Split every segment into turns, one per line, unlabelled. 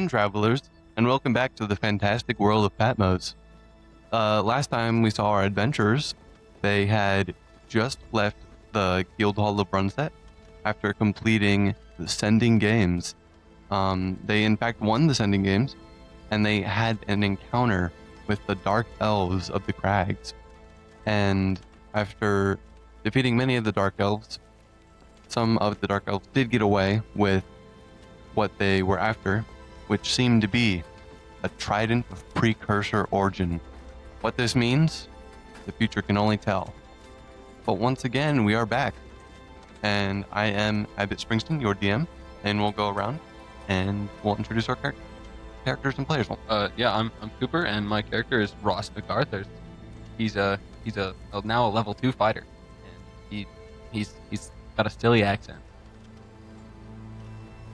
again, travelers, and welcome back to the fantastic world of Patmos. Last time we saw our adventurers, they had just left the Guild Hall of Brunset after completing the Sending Games. They in fact won the Sending Games, and they had an encounter with the Dark Elves of the Crags. And after defeating many of the Dark Elves, some of the Dark Elves did get away with what they were after, which seemed to be a trident of precursor origin. What this means, the future can only tell. But once again, we are back, and I am Abbott Springsteen, your DM, and we'll go around and we'll introduce our characters and players.
I'm Cooper, and my character is Ross MacArthur. He's now a level 2 fighter, and he's got a silly accent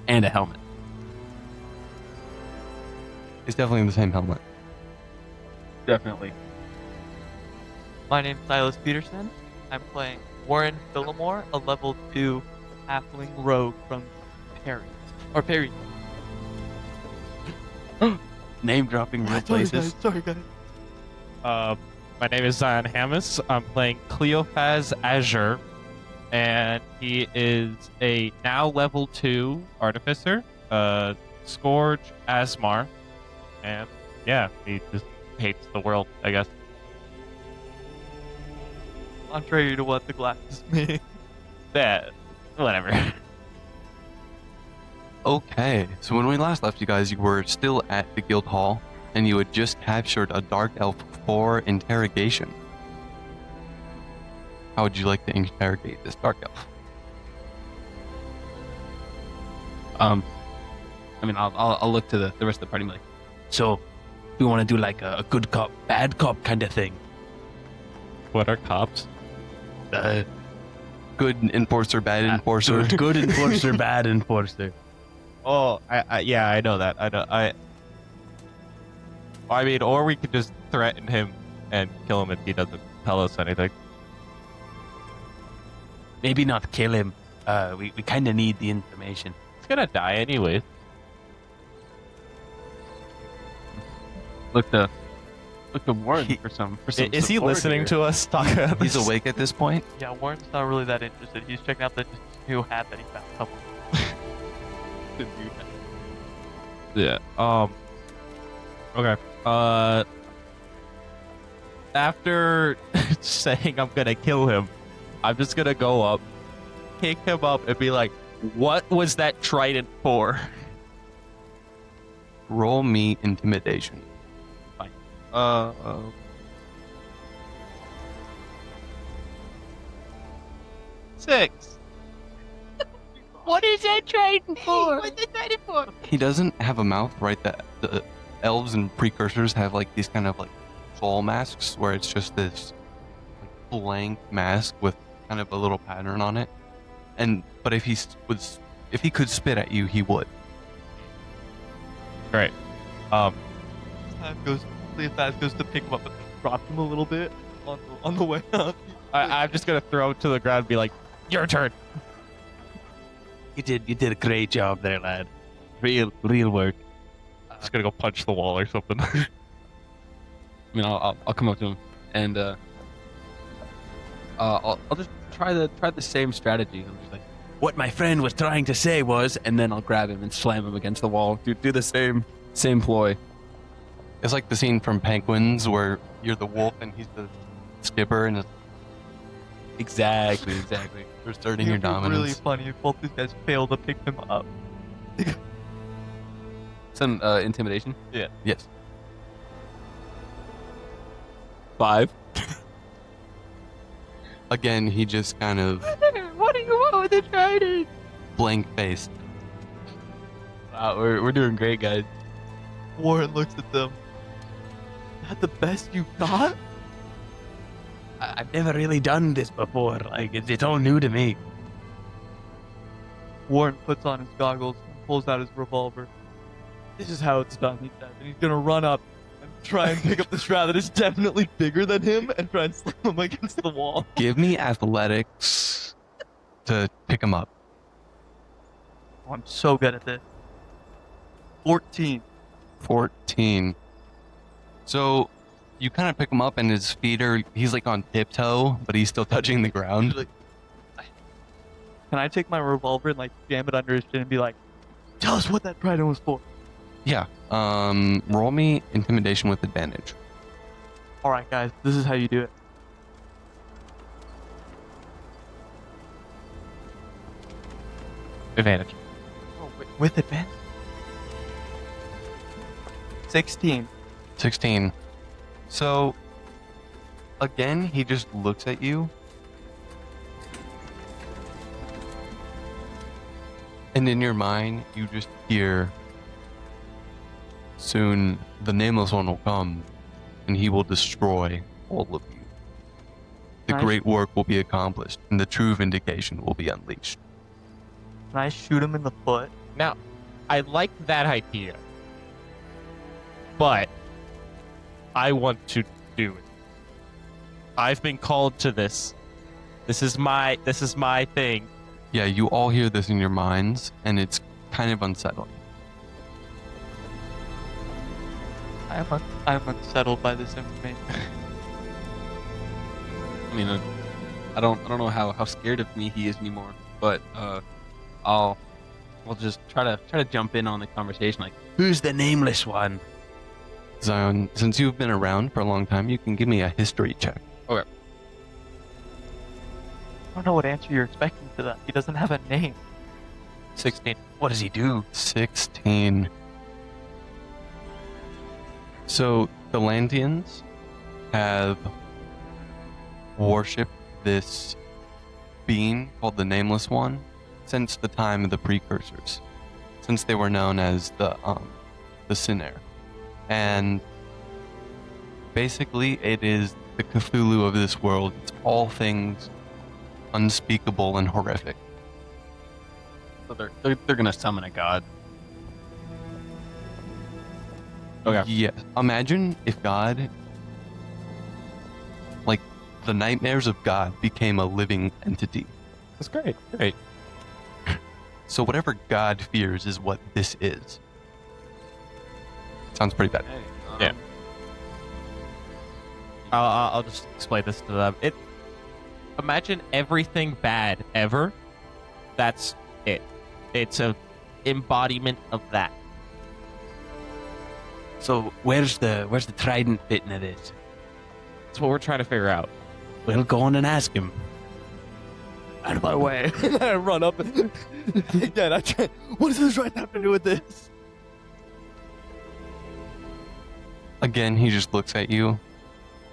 and a helmet.
It's definitely the same helmet.
Definitely.
My name's Silas Peterson. I'm playing Warren Phillimore, a level 2 halfling rogue from Perry.
Name dropping real places.
Sorry guys.
My name is Zion Hammis. I'm playing Cleophas Azure, and he is a now level 2 artificer, Scourge Asmar, and yeah, he just hates the world, I guess.
Contrary to what the glasses mean.
Yeah, whatever.
Okay, so when we last left you guys, you were still at the Guild Hall, and you had just captured a Dark Elf for interrogation. How would you like to interrogate this Dark Elf?
I'll look to the rest of the party and be like, so, we want to do like a good cop, bad cop kind of thing.
What are cops?
Good enforcer, bad enforcer.
Good enforcer, bad enforcer.
Oh, I know that. I mean, or we could just threaten him and kill him if he doesn't tell us anything.
Maybe not kill him. We kind of need the information.
He's gonna die anyways.
Look to Warren for some
Is he
support
listening
here.
to us talk about this?
He's awake at this point.
Yeah, Warren's not really that interested. He's checking out the new hat that he found somewhere.
Yeah. Okay. After saying I'm gonna kill him, I'm just gonna go up, pick him up, and be like, "What was that trident for?"
Roll me intimidation.
Fine. 6.
What is that trident for? What's that trident for?
He doesn't have a mouth, right? That the elves and precursors have like these kind of like soul masks where it's just this like, blank mask with kind of a little pattern on it. But if he could spit at you, he would.
Great.
Cleophas goes to pick him up and drop him a little bit on the way up.
I'm just gonna throw him to the ground and be like, "Your turn."
You did a great job there, lad. Real work.
Just gonna go punch the wall or something.
I'll come up to him and I'll just try the same strategy. I'm just like, what my friend was trying to say was, and then I'll grab him and slam him against the wall. Do the same ploy.
It's like the scene from Penguins where you're the wolf and he's the skipper, and it's
Exactly.
asserting your
It'd be
dominance.
really funny if both these guys fail to pick him up.
Some intimidation.
Yes.
5.
Again, he just kind of
What do you want with the trident?
blank-faced.
Wow, we're doing great, guys.
Warren looks at them. Is that the best you got?
I've never really done this before. Like it's all new to me.
Warren puts on his goggles and pulls out his revolver. This is how it's done, he says. And he's gonna run up and try and pick up the shroud that is definitely bigger than him and try and slam him against the wall.
Give me athletics to pick him up.
Oh, I'm so good at this. 14.
14. So you kind of pick him up, and his feet he's like on tiptoe, but he's still touching the ground.
Like, can I take my revolver and like jam it under his chin and be like, tell us what that trident was for?
Yeah. Roll me intimidation with advantage.
All right, guys, this is how you do it.
Advantage.
Oh, with advantage. 16.
16. So again, he just looks at you. And in your mind, you just hear, soon the Nameless One will come, and he will destroy all of you. The
Nice.
great work will be accomplished, and the true vindication will be unleashed.
Can I shoot him in the foot?
Now, I like that idea, but I want to do it. I've been called to this. This is my thing.
Yeah, you all hear this in your minds, and it's kind of unsettling.
I'm unsettled by this information.
I mean, I don't know how scared of me he is anymore, but we'll just try to jump in on the conversation. Like, who's the nameless one?
Zion, since you've been around for a long time, you can give me a history check.
Okay.
I don't know what answer you're expecting to that. He doesn't have a name.
16.
What does he do?
16. So the Lantians have worshipped this being called the Nameless One since the time of the precursors, since they were known as the Sinner. And basically it is the Cthulhu of this world. It's all things unspeakable and horrific.
So they're gonna summon a god. Okay.
Yeah. Imagine if God, like the nightmares of God, became a living entity.
That's great. Great.
So whatever God fears is what this is. Sounds pretty bad.
Hey,
Yeah. I'll just explain this to them. Imagine everything bad ever. That's it. It's a embodiment of that.
So where's the trident bit in this?
That's what we're trying to figure out.
We'll go on and ask him.
Out of my way. I run up and again, I try. What does this right have to do with this?
Again, he just looks at you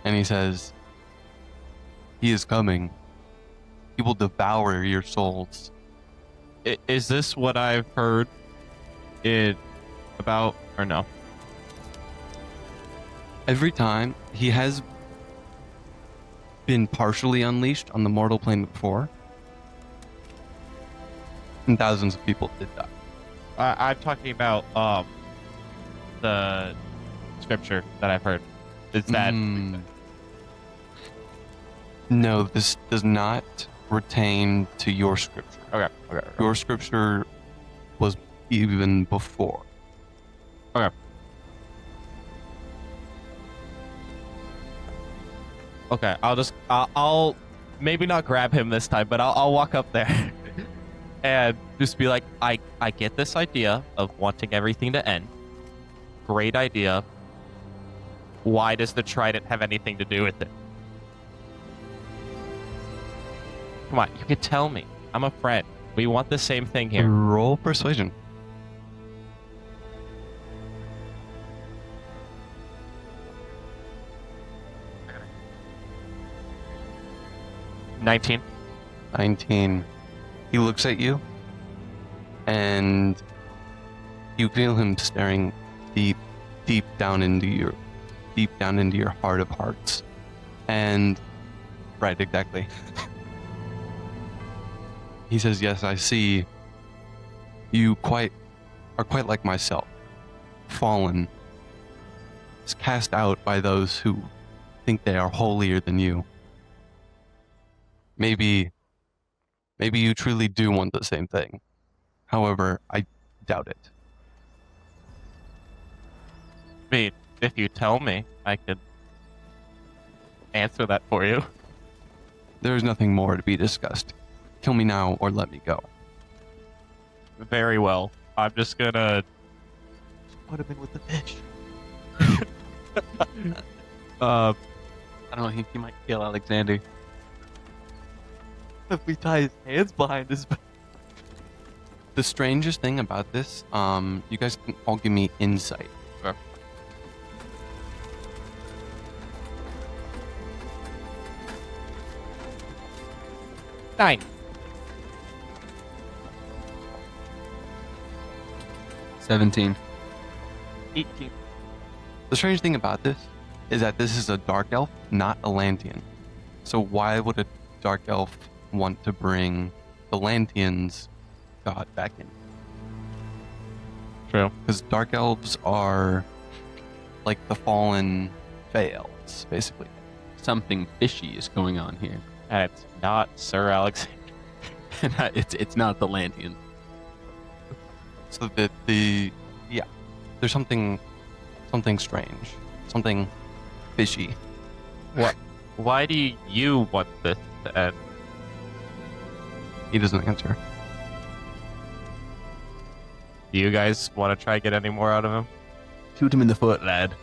and he says, "He is coming. He will devour your souls."
Is this what I've heard it about or no?
Every time he has been partially unleashed on the mortal plane before, and thousands of people did die.
I'm talking about the scripture that I've heard. Is that
No, this does not pertain to your scripture.
okay?
Your scripture was even before.
Okay, I'll maybe not grab him this time, but I'll walk up there and just be like, I get this idea of wanting everything to end. Great idea. Why does the trident have anything to do with it? Come on, you can tell me. I'm a friend. We want the same thing here.
Roll persuasion.
Mm. 19.
19. He looks at you, and you feel him staring deep down into your heart of hearts. And right, exactly. He says, "Yes, I see. You are quite like myself, fallen, cast out by those who think they are holier than you. Maybe you truly do want the same thing. However, I doubt it."
I mean, if you tell me, I could answer that for you.
There is nothing more to be discussed. Kill me now or let me go.
Very well. I'm just gonna.
Put him in with the fish.
I don't know. He might kill Alexander.
If we tie his hands behind his back.
The strangest thing about this, you guys can all give me insight.
Okay.
Nine.
17.
18.
The strange thing about this is that this is a dark elf, not a Lantian. So why would a dark elf want to bring the Lantians' god back in?
True.
Because dark elves are like the fallen Fey elves, basically.
Something fishy is going on here.
And it's not Sir Alexander.
it's not the Lantian.
So that there's something strange, something fishy.
Why do you want this to end?
He doesn't answer.
Do you guys want to try get any more out of him?
Shoot him in the foot, lad.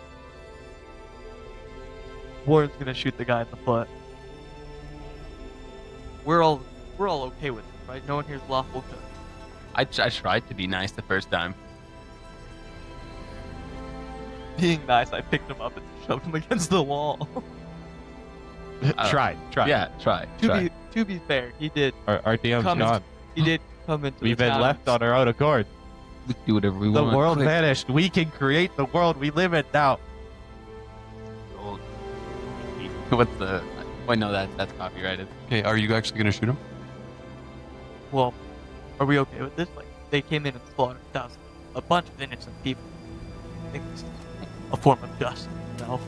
Warren's gonna shoot the guy in the foot. We're all okay with it, right? No one here's lawful good.
I tried to be nice the first time.
Being nice, I picked him up and shoved him against the wall.
Try.
Yeah, try.
To be fair, he did
Our DM's
Come
gone.
come into
We've
the
been
town.
left on our own accord.
We can do whatever we
The
want.
world
Quick.
vanished. We can create the world we live in now.
What's the? Wait, no, that's copyrighted.
Okay, are you actually gonna shoot him?
Well, are we okay with this? Like, they came in and slaughtered a bunch of innocent people. I think this is a form of justice, you know?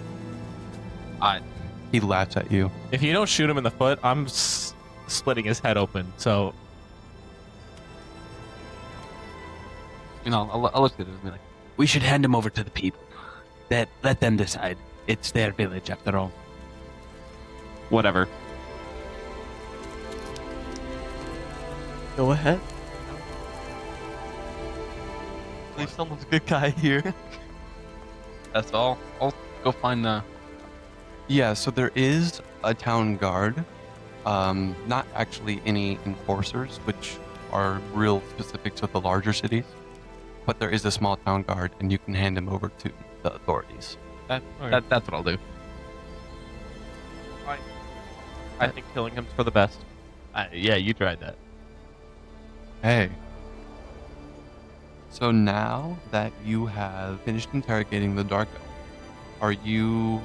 He laughs at you.
If you don't shoot him in the foot, I'm splitting his head open. So
You know, I'll look at it and be like,
We should hand him over to the people. Let them decide. It's their village, after all.
whatever.
Go ahead. At least someone's a good guy here.
That's all. I'll go find the.
Yeah, so there is a town guard. Not actually any enforcers, which are real specific to the larger cities. But there is a small town guard, and you can hand him over to the authorities.
That's what I'll do.
I think killing him's for the best.
Yeah, you tried that.
Hey. So now that you have finished interrogating the Dark Elf, are you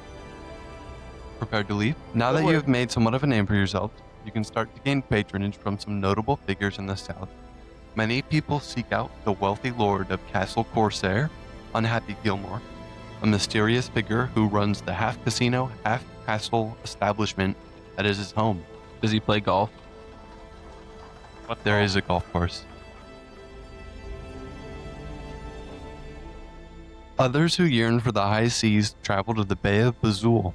prepared to leave? Now that you have made somewhat of a name for yourself, you can start to gain patronage from some notable figures in the south. Many people seek out the wealthy lord of Castle Corsair, Unhappy Gilmore, a mysterious figure who runs the half-casino, half-castle establishment that is his home.
Does he play golf?
There is a golf course. Others who yearn for the high seas travel to the Bay of Bazul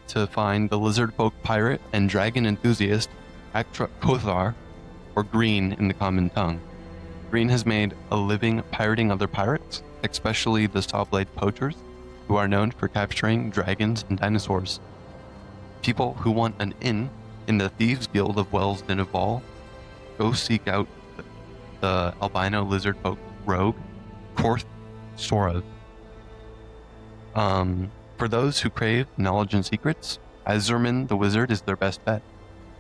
to find the lizard folk pirate and dragon enthusiast Aktra Kothar, or Green in the common tongue. Green has made a living pirating other pirates, especially the Sawblade poachers, who are known for capturing dragons and dinosaurs. People who want an in the Thieves Guild of Wells Dinaval go seek out the albino lizard folk rogue, Korth Sorav. For those who crave knowledge and secrets, Azurman the Wizard is their best bet.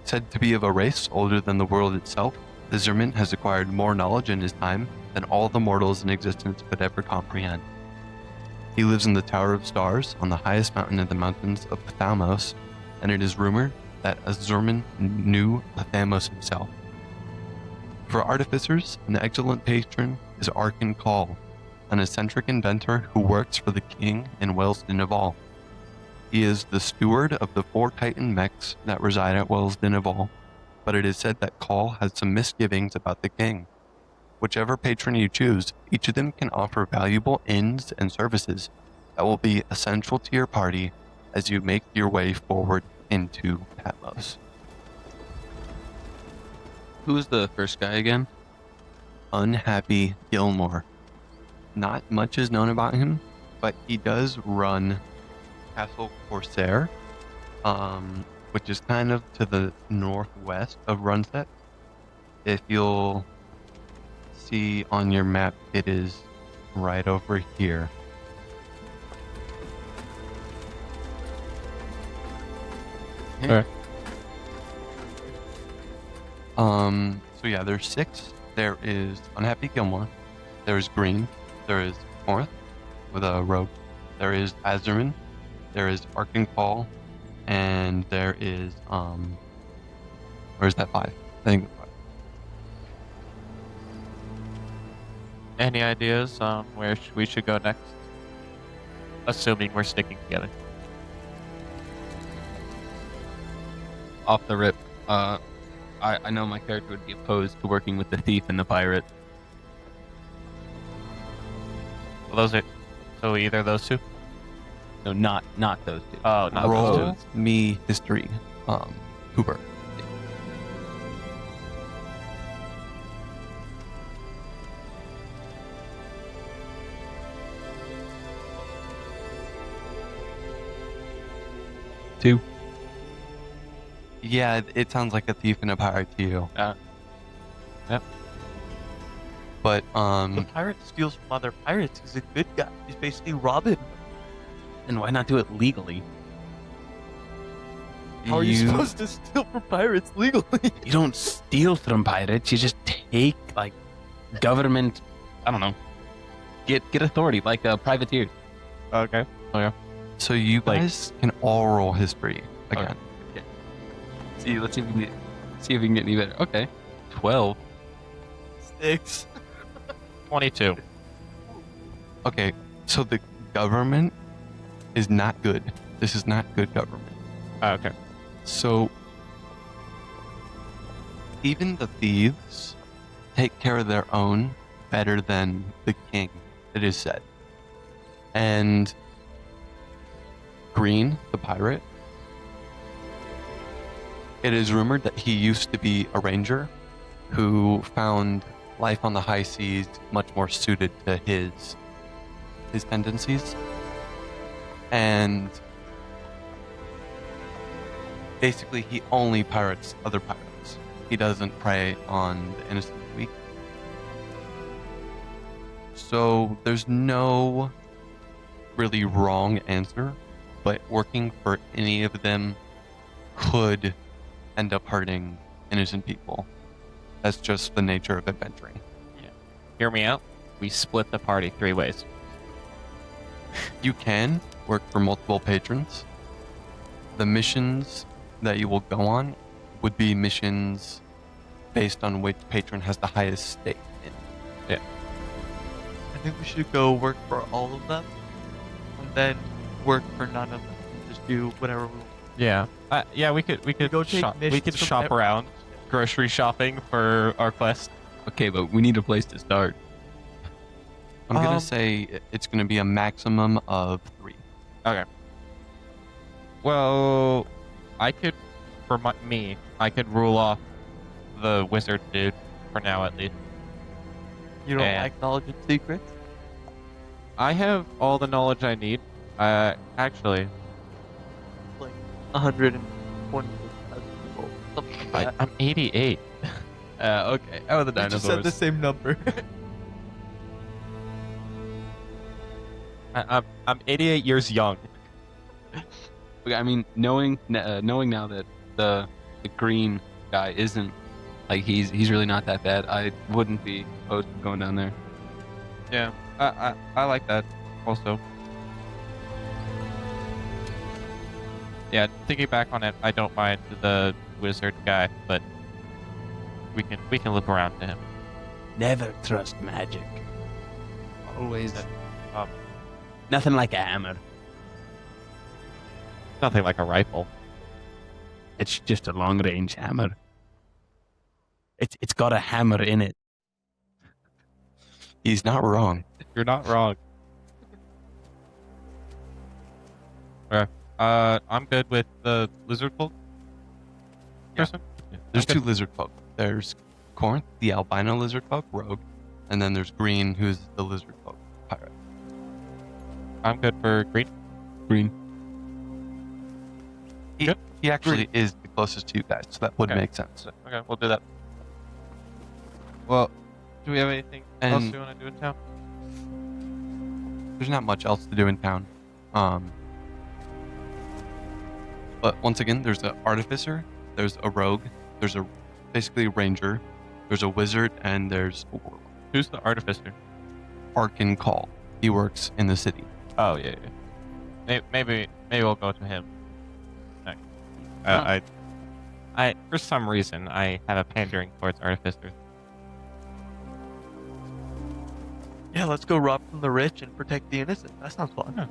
Said to be of a race older than the world itself, Azurman has acquired more knowledge in his time than all the mortals in existence could ever comprehend. He lives in the Tower of Stars on the highest mountain in the mountains of Pathamos, and it is rumored that Azurman knew Pathamos himself. For artificers, an excellent patron is Arkan Call, an eccentric inventor who works for the king in Wells Dinaval. He is the steward of the 4 Titan mechs that reside at Wells Dinaval, but it is said that Call has some misgivings about the king. Whichever patron you choose, each of them can offer valuable inns and services, that will be essential to your party as you make your way forward into Patmos.
Who's the first guy again?
Unhappy Gilmore. Not much is known about him, but he does run Castle Corsair, which is kind of to the northwest of Runset. If you'll see on your map, it is right over here.
Okay.
So yeah, there's 6. There is Unhappy Gilmore. There is Green. There is Corinth with a rogue. There is Azerman. There is Arkansas. And there is where's that 5? I think it's 5.
Any ideas on where we should go next? Assuming we're sticking together.
Off the rip, I know my character would be opposed to working with the thief and the pirate.
Well, those are so either of those two.
No, not those two.
Oh, not
Roll
those two.
me history, Cooper.
Two.
Yeah, it sounds like a thief and a pirate to you.
Yep.
But
The pirate steals from other pirates. He's a good guy. He's basically Robin.
Then why not do it legally?
How are you supposed to steal from pirates legally?
You don't steal from pirates. You just take like government. I don't know. Get authority like privateers.
Okay.
So you
Like-
guys can all roll history again.
Okay. See, let's see if we can get any better. Okay. 12.
6.
22.
Okay, so the government is not good. This is not good government.
Okay.
So even the thieves take care of their own better than the king, it is said. And Green, the pirate, it is rumored that he used to be a ranger who found life on the high seas much more suited to his tendencies. And basically he only pirates other pirates. He doesn't prey on the innocent and weak. So there's no really wrong answer, but working for any of them could end up hurting innocent people. That's just the nature of adventuring.
Hear me out. We split the party 3 ways.
You can work for multiple patrons. The missions that you will go on would be missions based on which patron has the highest stake in.
I think we should go work for all of them, and then work for none of them. Just do whatever we want.
Yeah. Yeah. We could
go take
shop. We
missions
could
from
shop around, grocery shopping for our quest.
Okay, but we need a place to start.
I'm gonna say it's gonna be a maximum of 3.
Okay. Well, I could, I could rule off the wizard dude for now at least.
You don't
And-
like knowledge and secrets?
I have all the knowledge I need. Actually,
Like 120,000 people, something like that.
I'm 88.
Okay. Oh, the
We just said
dinosaurs.
the same number.
I'm 88 years young.
Okay, I mean, knowing now that the green guy isn't like he's really not that bad, I wouldn't be opposed to going down there.
Yeah. I like that also. Yeah, thinking back on it, I don't mind the wizard guy, but we can look around to him.
Never trust magic.
Always.
Nothing like a hammer.
Nothing like a rifle.
It's just a long range hammer. It's got a hammer in it.
He's not wrong.
You're not wrong. I'm good with the lizard folk person. Yeah.
There's
I'm
two
good.
lizard folk. There's Corinth, the albino lizard folk, rogue, and then there's Green, who's the lizard folk, pirate.
I'm good for green.
Green.
He actually is the closest to you guys, so that would
Okay.
make sense.
Okay, we'll do that. Well, do we have anything else
And-
we want to do in town?
There's not much else to do in town. But once again, there's an artificer, there's a rogue, there's a basically a ranger, there's a wizard, and there's a warlock.
Who's the artificer?
Arkin Call. He works in the city.
Oh yeah. Maybe we'll go to him next. I for some reason I have a pandering towards artificers.
Yeah, let's go rob from the rich and protect the innocent. That sounds fun.
Yeah.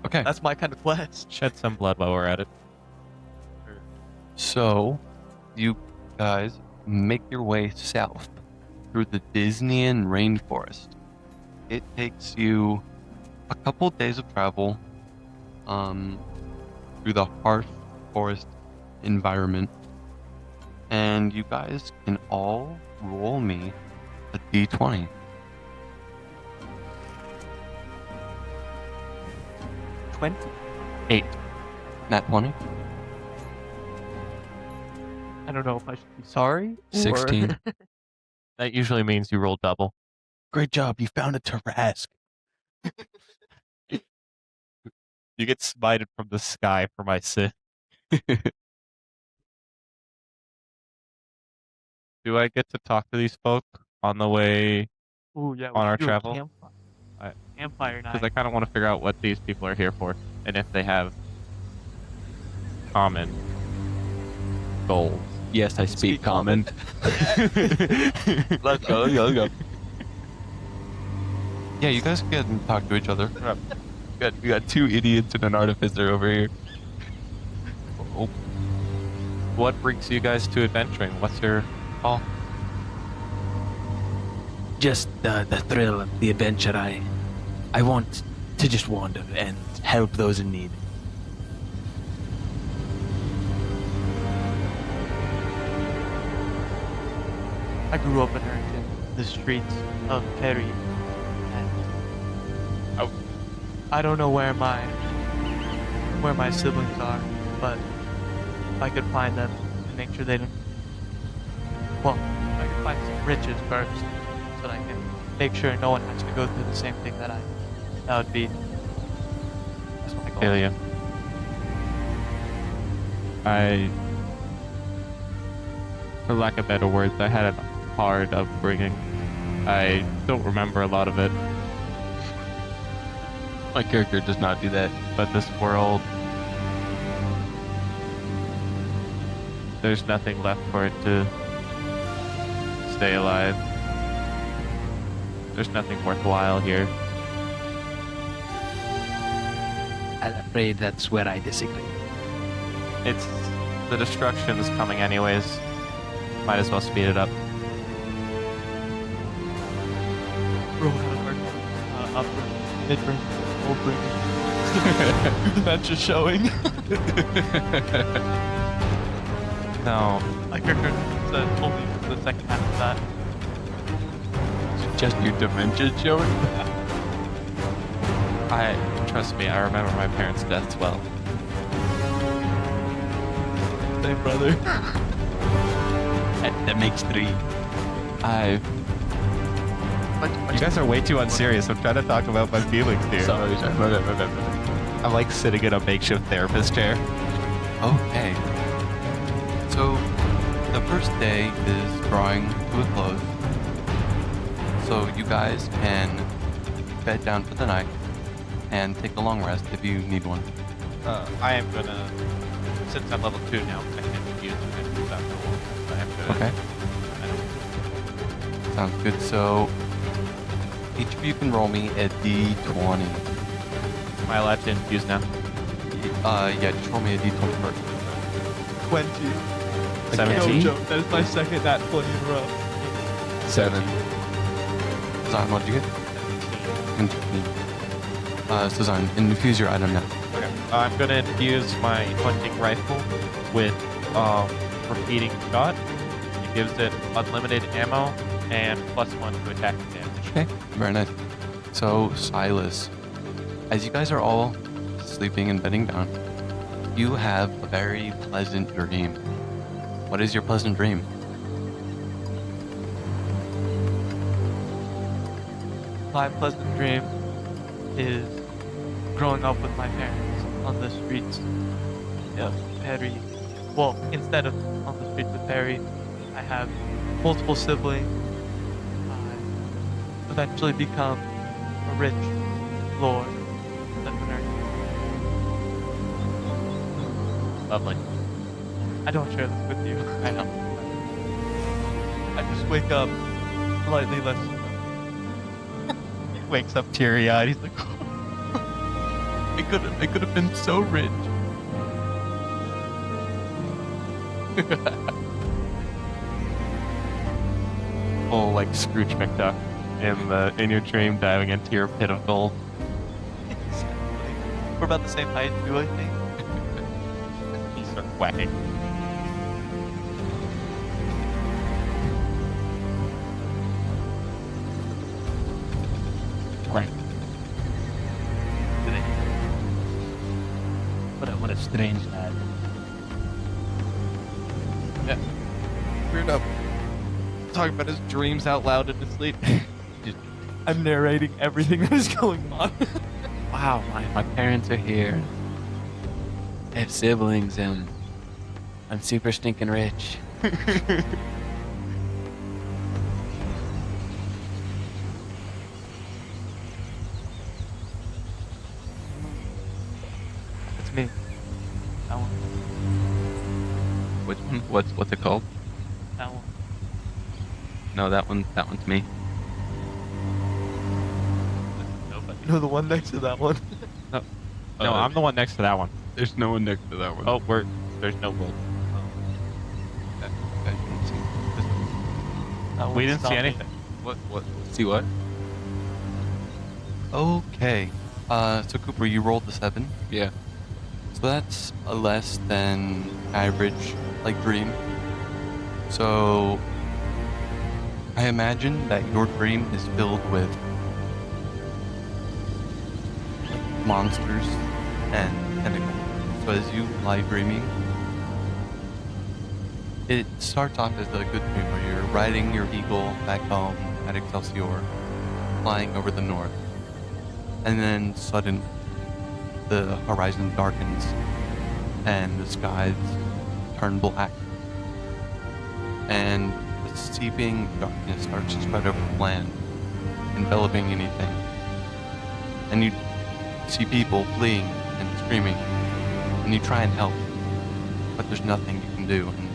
Okay.
That's my kind of quest.
Shed some blood while we're at it.
So, you guys make your way south through the Disneyan rainforest. It takes you a couple days of travel through the harsh forest environment. And you guys can all roll me a d20.
20.
Nat 20?
I don't know if I should be sorry. or-
16.
That usually means you roll double.
Great job. You found a Tarask.
You get smited from the sky for my sin. Do I get to talk to these folk on the way?
Ooh, yeah.
On
we
our
should do a
travel?
Campfire,
I-
campfire night.
Because I kind of want to figure out what these people are here for, and if they have common goals.
Yes, I speak common.
Let's go. Let's go.
Yeah, you guys can talk to each other.
We got two idiots and an artificer over here.
Oh. What brings you guys to adventuring? What's your call?
Just the thrill of the adventure. I want to just wander and help those in need.
I grew up in Harrington, the streets of Perry, and I don't know where my siblings are, but if I could find them and make sure they don't. Well, if I could find some riches first, so that I can make sure no one has to go through the same thing that that would be. That's my goal.
Ilya. For lack of better words, I had a hard upbringing. I don't remember a lot of it,
My character does not do that.
but this world, there's nothing left for it to stay alive. There's nothing worthwhile here.
I'm afraid that's where I disagree.
It's the destruction's coming anyways. Might as well speed it up.
Roll hard, upper, mid-range, old range. Dementia showing.
No,
My character said only for the second half of that.
Just your dementia showing?
trust me, I remember my parents' deaths well.
Same brother.
That makes 3.
You guys are way too unserious. I'm trying to talk about my feelings here.
Sorry, my bad.
I'm like sitting in a makeshift therapist chair.
Okay. So, the first day is drawing to a close. So, you guys can bed down for the night and take a long rest if you need one.
I am gonna, since I'm level 2 now, I can use it after a while. I have to.
Okay. Sounds good. So, each of you can roll me a d20.
Am I allowed to infuse now?
Yeah, just roll me a d20 first.
20.
17?
No joke. That is my second nat 20 in a row.
7.
Zan, what did you get? 17. Zan, infuse your item now.
Okay. I'm gonna infuse my hunting rifle with repeating shot. It gives it unlimited ammo and +1 to attack damage.
Okay, very nice. So, Silas, as you guys are all sleeping and bedding down, you have a very pleasant dream. What is your pleasant dream?
My pleasant dream is growing up with my parents on the streets of Perry. Well, instead of on the streets of Perry, I have multiple siblings. I eventually become a rich lord. Entrepreneur.
Lovely.
I don't share this with you. I know. I just wake up slightly less.
Wakes up teary-eyed. He's like,
I could have been so rich.
oh, like Scrooge McDuck in your dream, diving into your pit of gold.
We're about the same height, too, I think.
You start whacking. Right.
What a strange lad.
Weird up. Talking about his dreams out loud in his sleep.
I'm narrating everything that is going on.
Wow, my parents are here. I have siblings and I'm super stinking rich.
It's me. That one.
Which one? What's it called?
That one.
No, that one's me.
Nobody.
You know the one next to that one?
No, I'm the one next to that one.
There's no one next to that one.
Oh, there's no gold.
That
We
one's
didn't see
not me.
anything.
What? See what?
Okay. So Cooper, you rolled the 7.
Yeah.
So that's a less than average, like, dream. So I imagine that your dream is filled with monsters and tentacles. So as you lie dreaming, it starts off as a good dream where you're riding your eagle back home at Excelsior, flying over the north. And then suddenly the horizon darkens and the skies turn black. And the seeping darkness starts to spread over the land, enveloping anything. And you see people fleeing and screaming, and you try and help, but there's nothing you can do. And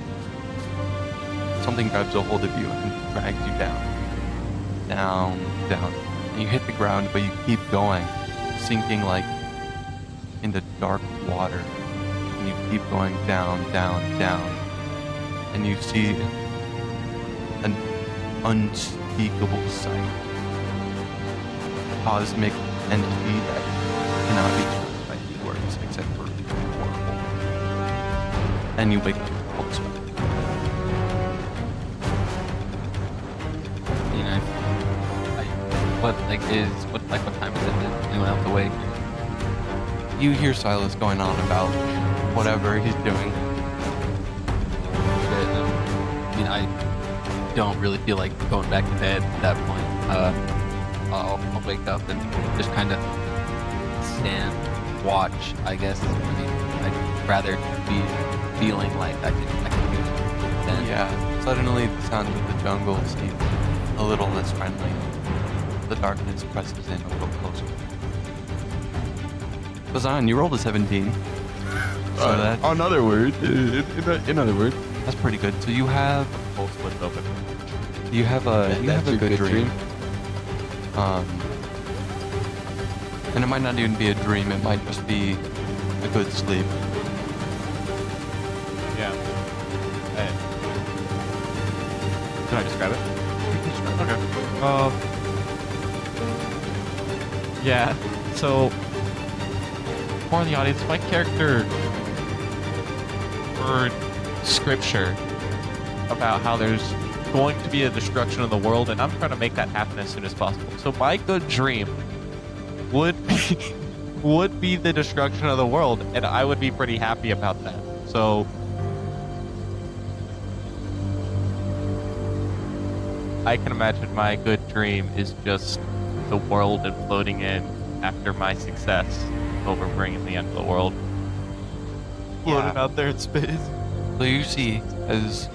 something grabs a hold of you and drags you down, down, down. And you hit the ground, but you keep going, sinking like into dark water. And you keep going down, down, down. And you see an unspeakable sight. A cosmic entity that cannot be described by any words except for horrible. And you wake up all this way.
You know, what time is it that anyone else awake?
You hear Silas going on about whatever he's doing.
I mean, I don't really feel like going back to bed at that point. I'll wake up and just kind of stand, watch, I guess. I mean, I'd rather be feeling like I can do it than
Yeah, suddenly the sounds of the jungle seem a little less friendly. The darkness presses in a little closer. Bazan, you rolled a 17. So that's,
in other words,
that's pretty good. So you have
Both split open.
a good dream. And it might not even be a dream. It might just be a good sleep.
Yeah. Can I describe it? Okay. Yeah. So for the audience, my character heard scripture about how there's going to be a destruction of the world, and I'm trying to make that happen as soon as possible. So my good dream would be, would be the destruction of the world, and I would be pretty happy about that. So I can imagine my good dream is just the world imploding in after my success over bringing the end of the world. Floating out there in space.
So you see, as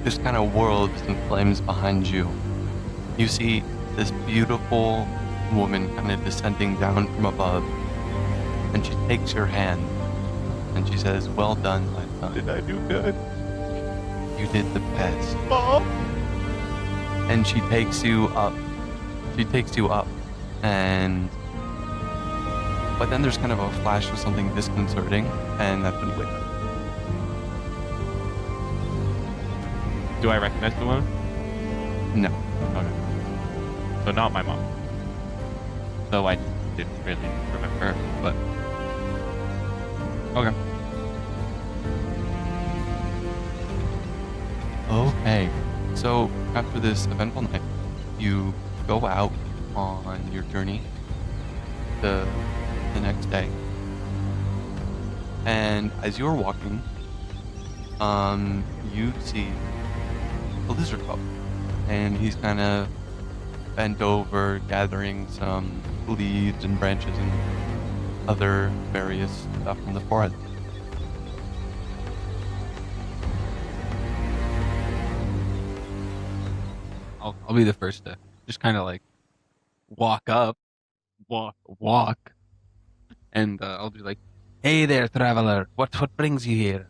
this kind of world is in flames behind you, you see this beautiful woman kind of descending down from above, and she takes your hand, and she says, "Well done, my son.
Did I do good?
You did the best."
Mom?
And she takes you up. She takes you up, and but then there's kind of a flash of something disconcerting, and that's when you wake up.
Do I recognize the woman?
No.
Okay. So not my mom. Though I didn't really remember her, but okay.
Okay. So after this eventful night, you go out on your journey the next day. And as you're walking, you see a lizard folk. And he's kind of bent over, gathering some leaves and branches and other various stuff from the forest.
I'll be the first to just kind of like walk up, walk, and I'll be like, "Hey there, traveler. What brings you here?"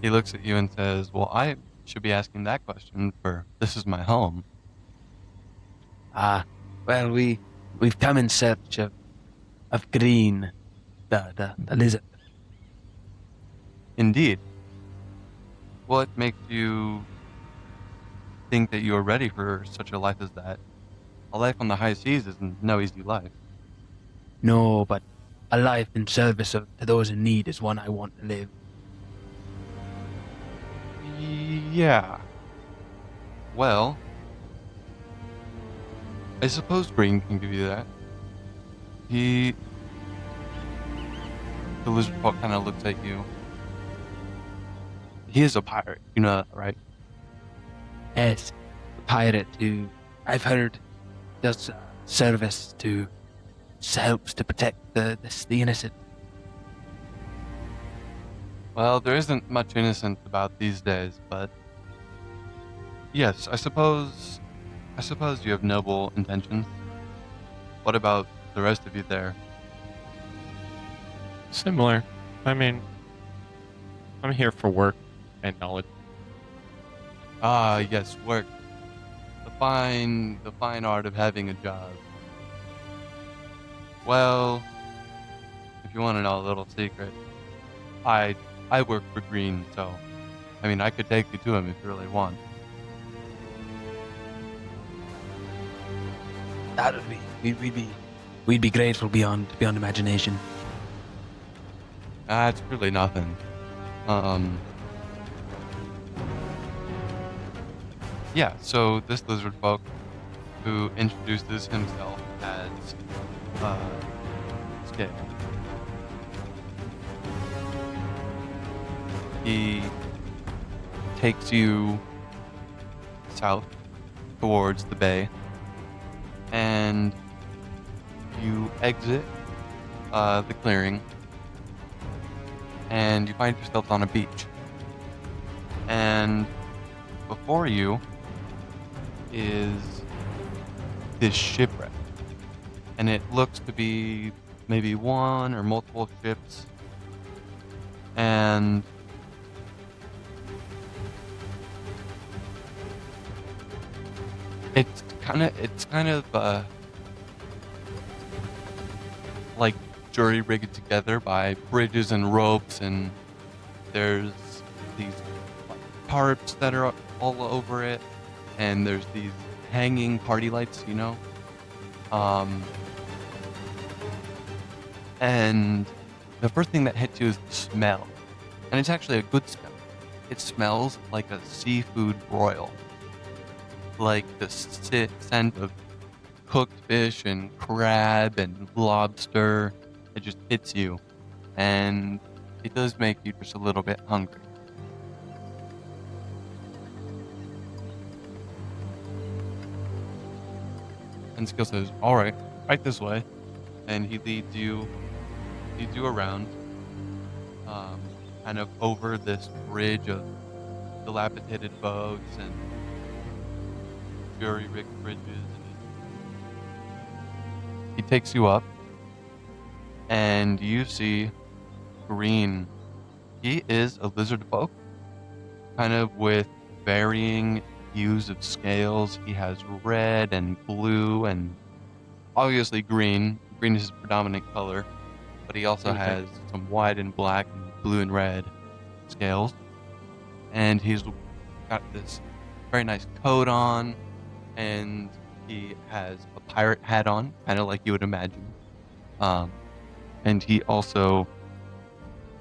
He looks at you and says, "Well, I should be asking that question, for this is my home."
Well, we've come in search of Green, the lizard.
Indeed. What makes you think that you are ready for such a life as that? A life on the high seas isn't no easy life.
No, but a life in service to those in need is one I want to live.
Yeah. Well, I suppose Green can give you that. The lizard folk kind of looks at you. He is a pirate, you know that, right?
Yes, the pirate who I've heard does service to helps to protect the innocent.
Well, there isn't much innocence about these days, but yes, I suppose you have noble intentions. What about the rest of you there?
Similar. I mean, I'm here for work and knowledge.
Ah, yes, work. The fine art of having a job. Well, if you want to know a little secret, I work for Green, so I mean I could take you to him if you really want.
That would be we'd be grateful beyond imagination.
It's really nothing. Yeah, so this lizard folk who introduces himself as Scale. He takes you south towards the bay, and you exit the clearing, and you find yourself on a beach. And before you is this shipwreck, and it looks to be maybe one or multiple ships, and it's kind of like jury rigged together by bridges and ropes, and there's these like, tarps that are all over it, and there's these hanging party lights, you know. And the first thing that hits you is the smell. And it's actually a good smell. It smells like a seafood broil. Like the scent of cooked fish and crab and lobster. It just hits you. And it does make you just a little bit hungry. And Skill says, all right this way. And he leads you around, kind of over this bridge of dilapidated boats and jury-rigged bridges. He takes you up, and you see Green. He is a lizard folk, kind of with varying hues of scales. He has red and blue and obviously green. Green is his predominant color, but he also has some white and black and blue and red scales. And he's got this very nice coat on, and he has a pirate hat on, kind of like you would imagine. And he also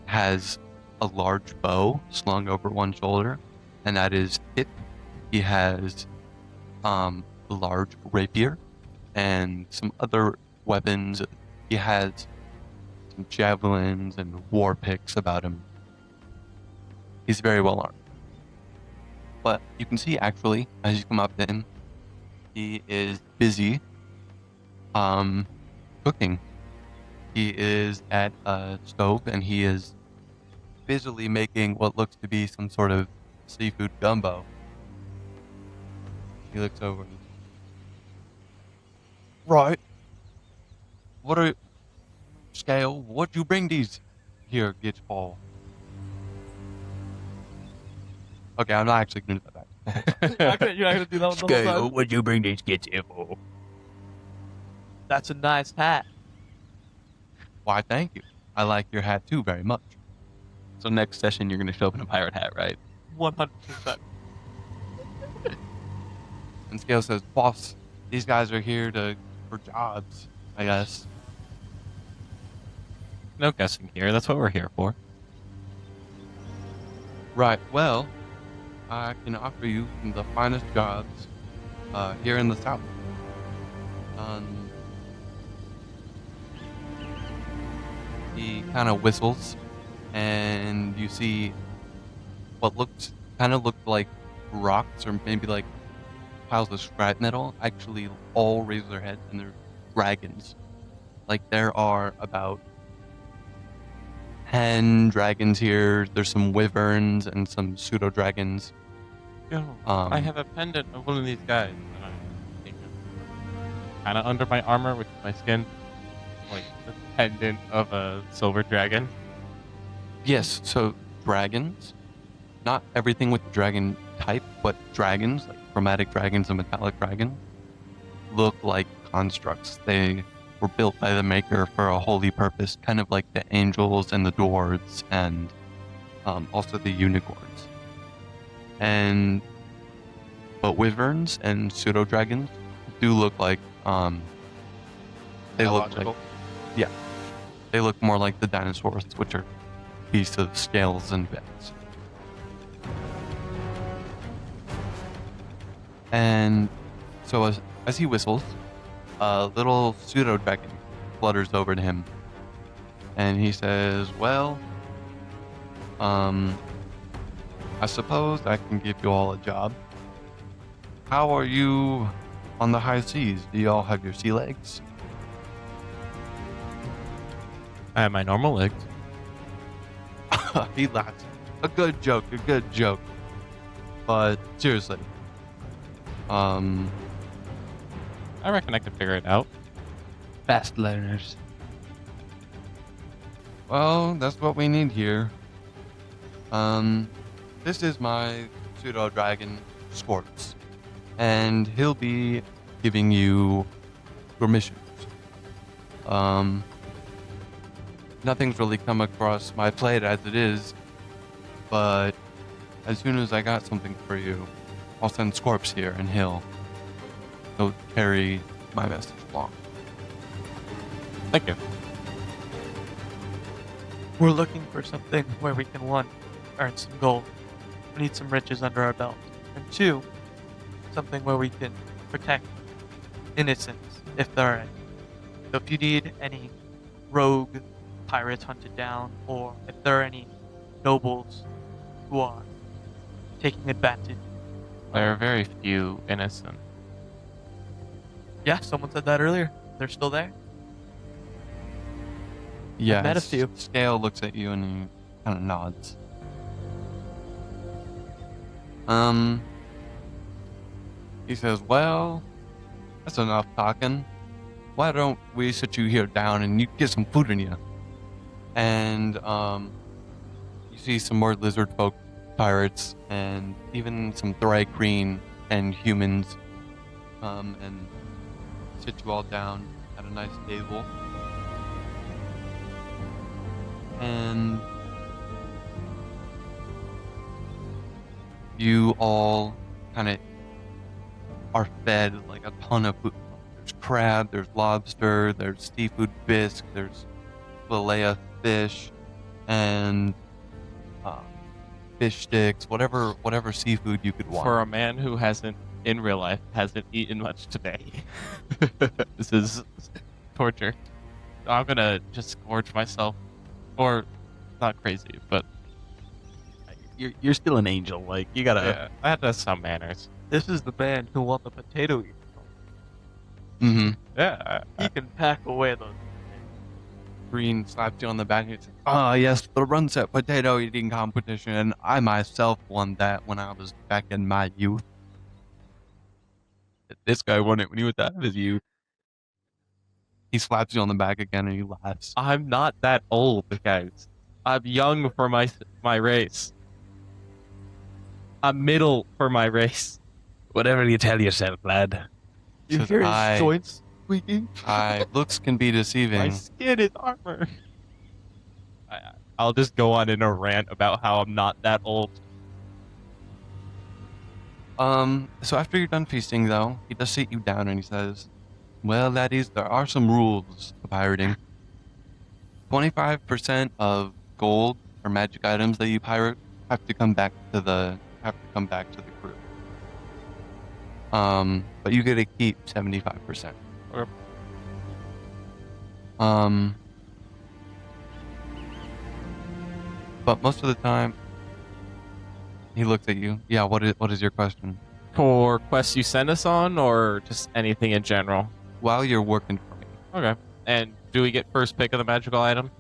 has a large bow slung over one shoulder, and at his hip he has a large rapier and some other weapons. He has some javelins and war picks about him. He's very well armed. But you can see, actually, as you come up to him, he is busy cooking. He is at a stove, and he is busily making what looks to be some sort of seafood gumbo. He looks over. Right. What are... Scale, what'd you bring these here, Gitchball? Okay, I'm not actually going to do that.
You're not gonna do that one the whole
Scale,
time?
would you bring these kids here for?
That's a nice hat.
Why, thank you. I like your hat too very much.
So next session, you're gonna show up in a pirate hat, right?
100%.
And Scale says, boss, these guys are here for jobs, I guess.
No guessing here. That's what we're here for.
Right, well, I can offer you the finest jobs here in the South. He kind of whistles, and you see what kind of looked like rocks or maybe like piles of scrap metal actually all raise their heads, and they're dragons. Like there are about 10 dragons here. There's some wyverns and some pseudo dragons.
Yo, I have a pendant of one of these guys. And I think kind of under my armor, which is my skin. Like the pendant of a silver dragon.
Yes, so dragons, not everything with the dragon type, but dragons, like chromatic dragons and metallic dragons, look like constructs. They were built by the maker for a holy purpose, kind of like the angels and the dwarves and also the unicorns. But wyverns and pseudo dragons do look like they look like, yeah, they look more like the dinosaurs, which are beasts of scales and bits. And so as he whistles, a little pseudo dragon flutters over to him, and he says, well, I suppose I can give you all a job. How are you on the high seas? Do you all have your sea legs?
I have my normal legs.
He laughs. A good joke. But seriously,
I reckon I can figure it out.
Fast learners.
well, that's what we need here. This is my pseudo dragon, Scorps, and he'll be giving you your missions. Nothing's really come across my plate as it is, but as soon as I got something for you, I'll send Scorps here, and he'll carry my message along.
Thank you.
We're looking for something where we can, one, earn some gold. We need some riches under our belt. And two, something where we can protect innocents, if there are any. So if you need any rogue pirates hunted down, or if there are any nobles who are taking advantage.
There are very few innocent.
Yeah, someone said that earlier. They're still there.
Yeah,
met a
his
few.
Scale looks at you and he kind of nods. He says, "Well, that's enough talking. Why don't we sit you here down and you get some food in you?" And you see some more lizard folk pirates and even some Thri-Kreen and humans come and sit you all down at a nice table. And you all kind of are fed like a ton of food. There's crab, there's lobster, there's seafood bisque, there's fillet of fish, and fish sticks, whatever seafood you could want.
For a man who hasn't, in real life, hasn't eaten much today, this is torture. I'm gonna just gorge myself. Or, not crazy, but
You're still an angel. Like you gotta.
yeah, I had to have some manners.
This is the man who won the potato eating.
Mm-hmm.
Yeah,
He can pack away those.
Green slaps you on the back and says, "Ah, yes, the run set potato eating competition. I myself won that when I was back in my youth." This guy won it when he was out of his youth. He slaps you on the back again and he laughs.
I'm not that old, guys. I'm young for my race. I'm middle for my race.
Whatever you tell yourself, lad.
You
Says,
hear his
"I-
joints squeaking?
Looks can be
My
deceiving.
skin is armor. I'll just go on in a rant about how I'm not that old.
So after you're done feasting, though, he does sit you down and he says, "Well, laddies, there are some rules to pirating. 25% of gold or magic items that you pirate have to come back to the crew. But you get to keep 75%.
Okay.
But most of the time, he looks at you. Yeah, what is your question?
For quests you send us on, or just anything in general?
While you're working for me,
Okay. And do we get first pick of the magical item?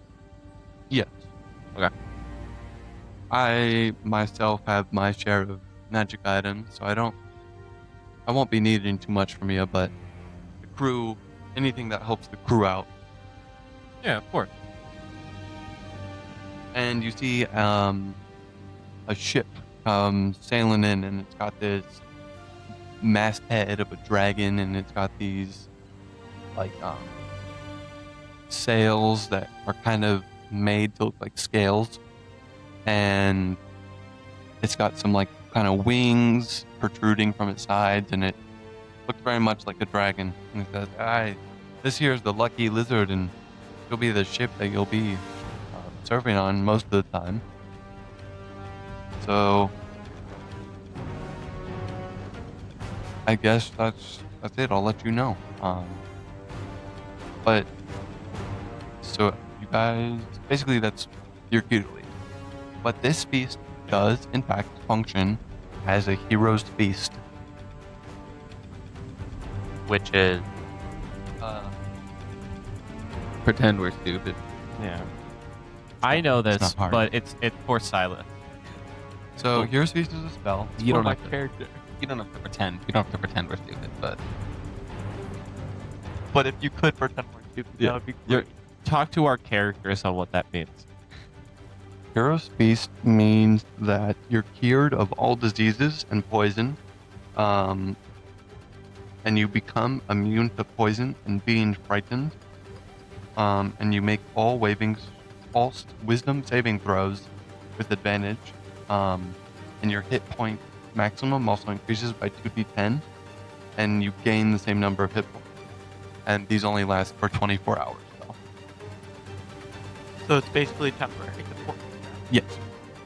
yes.
Okay.
I myself have my share of magic items, so I won't be needing too much from you, but the crew, anything that helps the crew out.
Yeah, of course.
And you see a ship sailing in, and it's got this masthead of a dragon, and it's got these like sails that are kind of made to look like scales, and it's got some like kind of wings protruding from its sides, and it looks very much like a dragon. And it says, this here is the lucky lizard, and it'll be the ship that you'll be surfing on most of the time. So I guess that's it. I'll let you know. But so you guys, basically that's your cue to leave. But this feast does in fact function as a hero's feast.
Which is pretend we're stupid.
Yeah. I know
It's
this,
not hard.
but it's for Silas.
So hero's feast is a spell.
You
For
don't
my
have to.
character.
You don't have to pretend. You don't have to pretend we're stupid.
But if you could pretend we're stupid,
Yeah.
that would be
You're-
great.
Talk to our characters on what that means.
Hero's feast means that you're cured of all diseases and poison, and you become immune to poison and being frightened, and you make all wisdom saving throws with advantage, and your hit point maximum also increases by 2d10, and you gain the same number of hit points. And these only last for 24 hours, though.
So it's basically temporary.
Yes.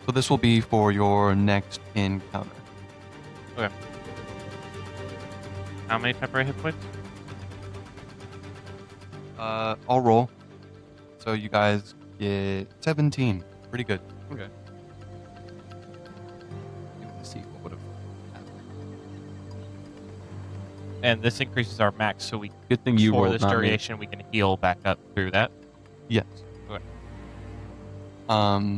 So this will be for your next encounter.
How many temporary hit points?
I'll roll. So you guys get 17. Pretty good.
Okay. Let's see what would have happened.
And this increases our max, so we
Good thing you
for
rolled,
this
not me.
duration we can heal back up through that.
Yes.
Okay.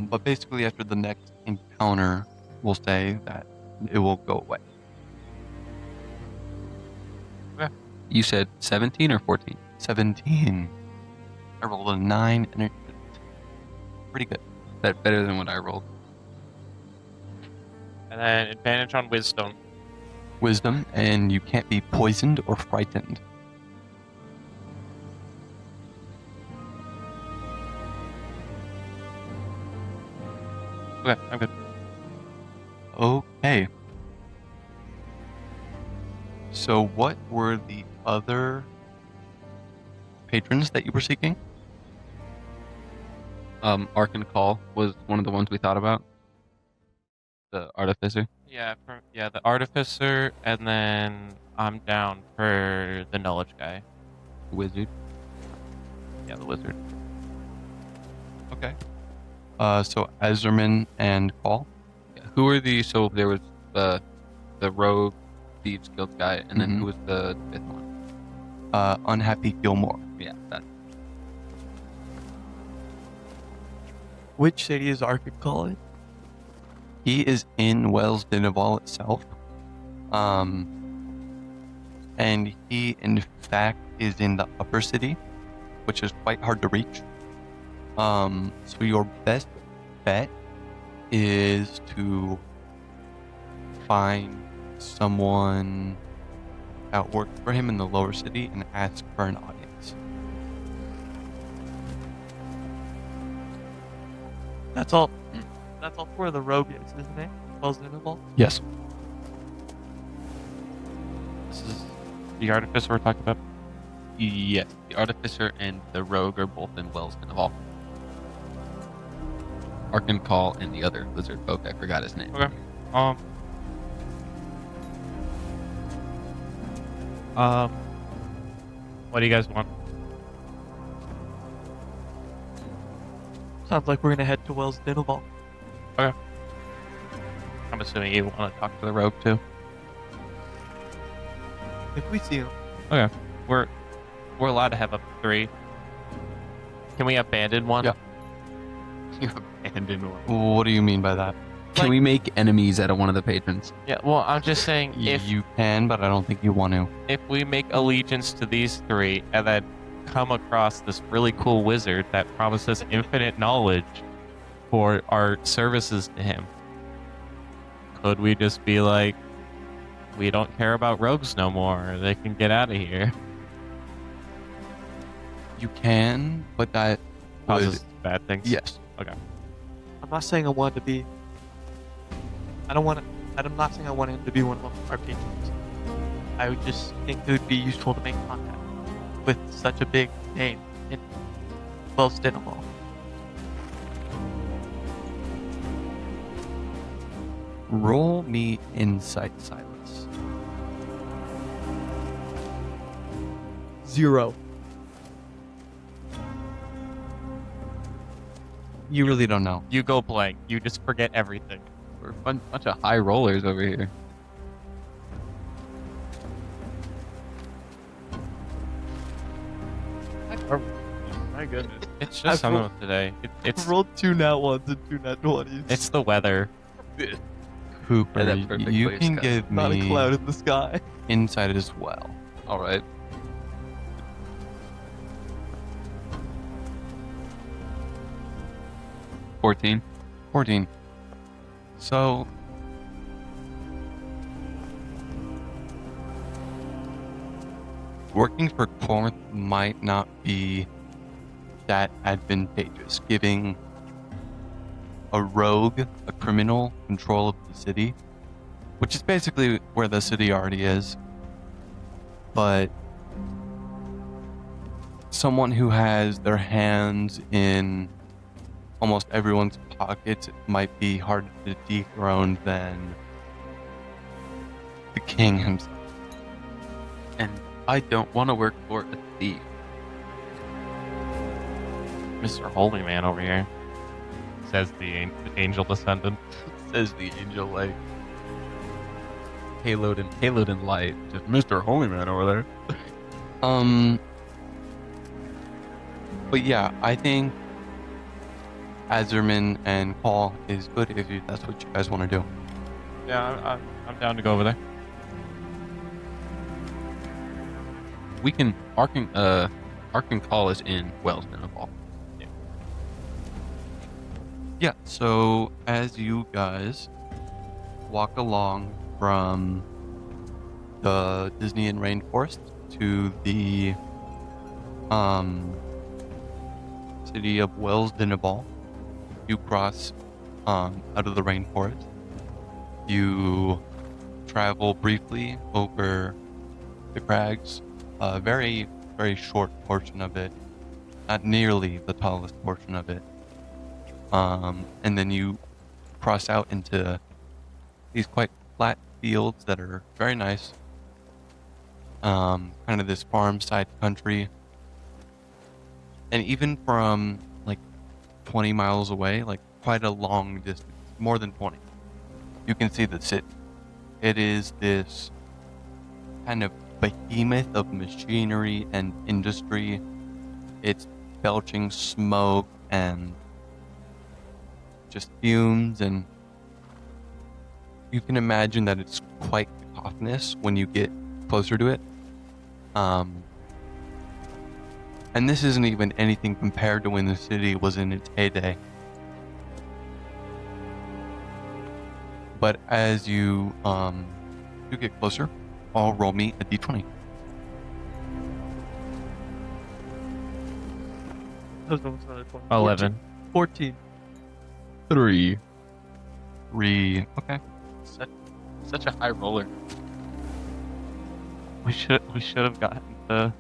But basically after the next encounter, we'll say that it will go away.
You said 17 or 14?
17. I rolled a 9 and it pretty good.
That better than what I rolled.
And then advantage on wisdom.
Wisdom, and you can't be poisoned or frightened.
Okay, I'm good.
Okay. So what were the other patrons that you were seeking?
Arcan Call was one of the ones we thought about. The Artificer.
Yeah, the artificer, and then I'm down for the knowledge guy.
Wizard.
Yeah, the wizard.
Okay. So Azerman and Call.
Yeah. Who were the? So there was the rogue, thieves guild guy, and then
Mhm.
who was the fifth one?
Unhappy Gilmore.
Yeah, that.
Which city is Arctic calling?
He is in Wells Dinaval itself. And he in fact is in the upper city, which is quite hard to reach. So your best bet is to find someone that worked for him in the lower city and ask for an audience.
That's all. That's all for the rogue is, isn't it? Wells Dinaval?
Yes.
This is the artificer we're talking about.
Yes, the Artificer and the Rogue are both in Wells Dinaval. Arcan Call and the other lizard folk, I forgot his name.
Okay. What do you guys want?
Sounds like we're gonna head to Wells Dinaval.
I'm assuming you want to talk to the rogue too.
If we see him.
Okay. We're allowed to have up to 3. Can we abandon one?
Yeah.
You abandoned one.
What do you mean by that?
Can
Like-
we make enemies out of one of the patrons?
Yeah. Well, I'm just saying if
You can, but I don't think you want to.
if we make allegiance to these 3 and then come across this really cool wizard that promises infinite knowledge for our services to him, could we just be like, we don't care about rogues no more, they can get out of here?
You can, but that would...
Causes bad things.
Yes.
I'm not saying I want to be. I don't want to. I'm not saying I want him to be one of our patrons. I would just think it would be useful to make contact with such a big name in Wells Dinaval.
Roll me Insight, Silas.
0.
You really don't know.
You go blank. You just forget everything.
We're a bunch of high rollers over here.
My goodness.
It's
I've
just some
rolled-
of today. It's
rolled 2 nat 1s and 2 nat 20s.
it's the weather.
Cooper,
Yeah, that perfect
you
blue
can
sky.
give
not a
me
cloud in the sky.
Insight as well.
All right. $14.
14. So... working for Corinth might not be that advantageous, giving a rogue, a criminal, control of the city, which is basically where the city already is. But someone who has their hands in almost everyone's pockets, it might be harder to dethrone than the king himself.
And I don't want to work for a thief.
Mr. Holy Man over here, says the angel descendant.
Says the angel, like haloed in light. Just Mr. Holy Man over there.
But yeah, I think Azerman and Paul is good if that's what you guys want to do.
Yeah, I'm down to go over there.
We can Arkan Call is in Wells Minimal.
Yeah, so as you guys walk along from the Disneyan rainforest to the city of Wells Dinabal, you cross out of the rainforest. You travel briefly over the crags, a very, very short portion of it, not nearly the tallest portion of it. And then you cross out into these quite flat fields that are very nice. Kind of this farm side country. And even from like 20 miles away, like quite a long distance, more than 20, you can see the city. It is this kind of behemoth of machinery and industry. It's belching smoke and just fumes, and you can imagine that it's quite cacophonous when you get closer to it. And this isn't even anything compared to when the city was in its heyday. But as you get closer, all roll me a d20.
Those ones are 20.
11.
14.
3.
3. Okay.
Such a high roller.
We should have gone to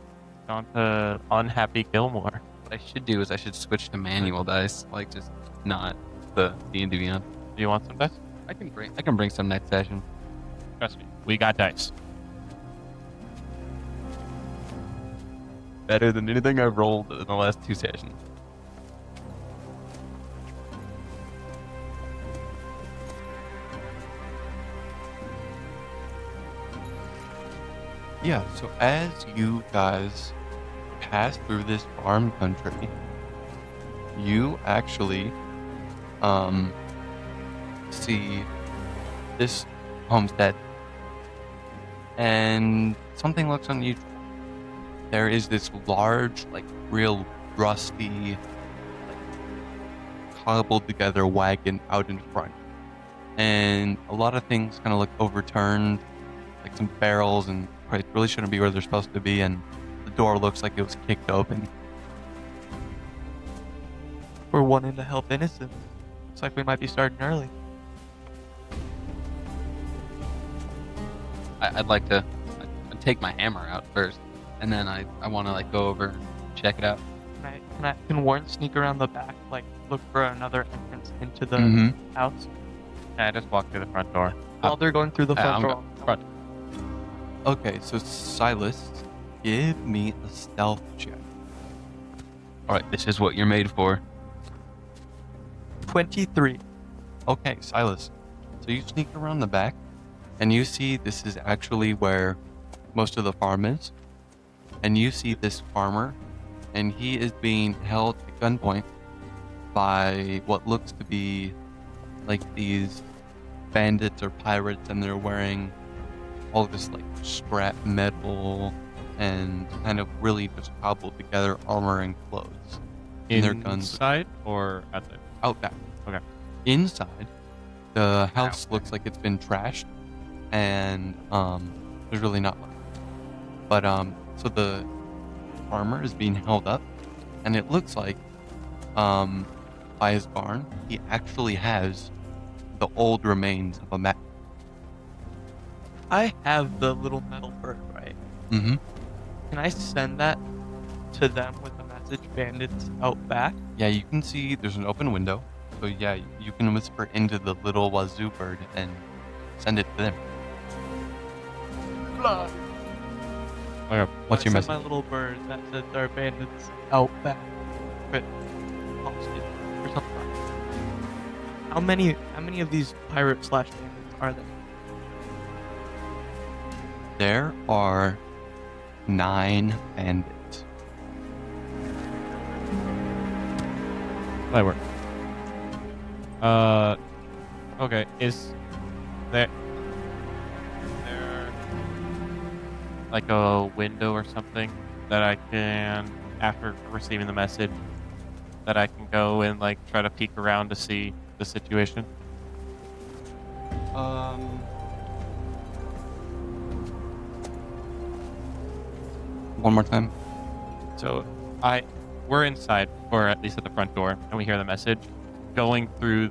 Unhappy Gilmore.
What I should do is I should switch to manual dice, like just not the D&D Beyond.
Do you want some dice?
I can bring some next session.
Trust me, we got dice.
Better than anything I've rolled in the last 2 sessions.
Yeah, so as you guys pass through this farm country, you actually see this homestead, and something looks unusual. There is this large, like real rusty, like cobbled together wagon out in front, and a lot of things kind of look overturned, like some barrels and crates really shouldn't be where they're supposed to be, and the door looks like it was kicked open.
We're wanting to help innocents. Looks like we might be starting early.
I'd like to I'd take my hammer out first, and then I want to like go over and check it out.
Can Warren sneak around the back, like look for another entrance into the house?
Yeah, I just walked through the front door.
While they're going through the front
I'm
door.
front.
Okay, so Silas, give me a stealth check.
All right, this is what you're made for.
23.
Okay, Silas. So you sneak around the back, and you see this is actually where most of the farm is. And you see this farmer, and he is being held at gunpoint by what looks to be like these bandits or pirates, and they're wearing all this like scrap metal and kind of really just cobbled together armor and clothes. And their guns
Inside or at the...
out back.
Okay.
Inside, the house looks like it's been trashed, and there's really not much. But so the farmer is being held up, and it looks like by his barn he actually has the old remains of a map.
I have the little metal bird, right?
Mm-hmm.
Can I send that to them with a message? message bandits out back?
Yeah, you can see there's an open window. So yeah, you can whisper into the little wazoo bird and send it to them.
Okay.
What's your
I sent
message?
my little bird that said there are bandits out back. But hostage or something. How many of these pirate slash bandits are there?
There are 9 bandits.
That works. Okay. Is there like a window or something that I can, after receiving the message, that I can go and like try to peek around to see the situation?
One more time.
So we're inside, or at least at the front door, and we hear the message. Going through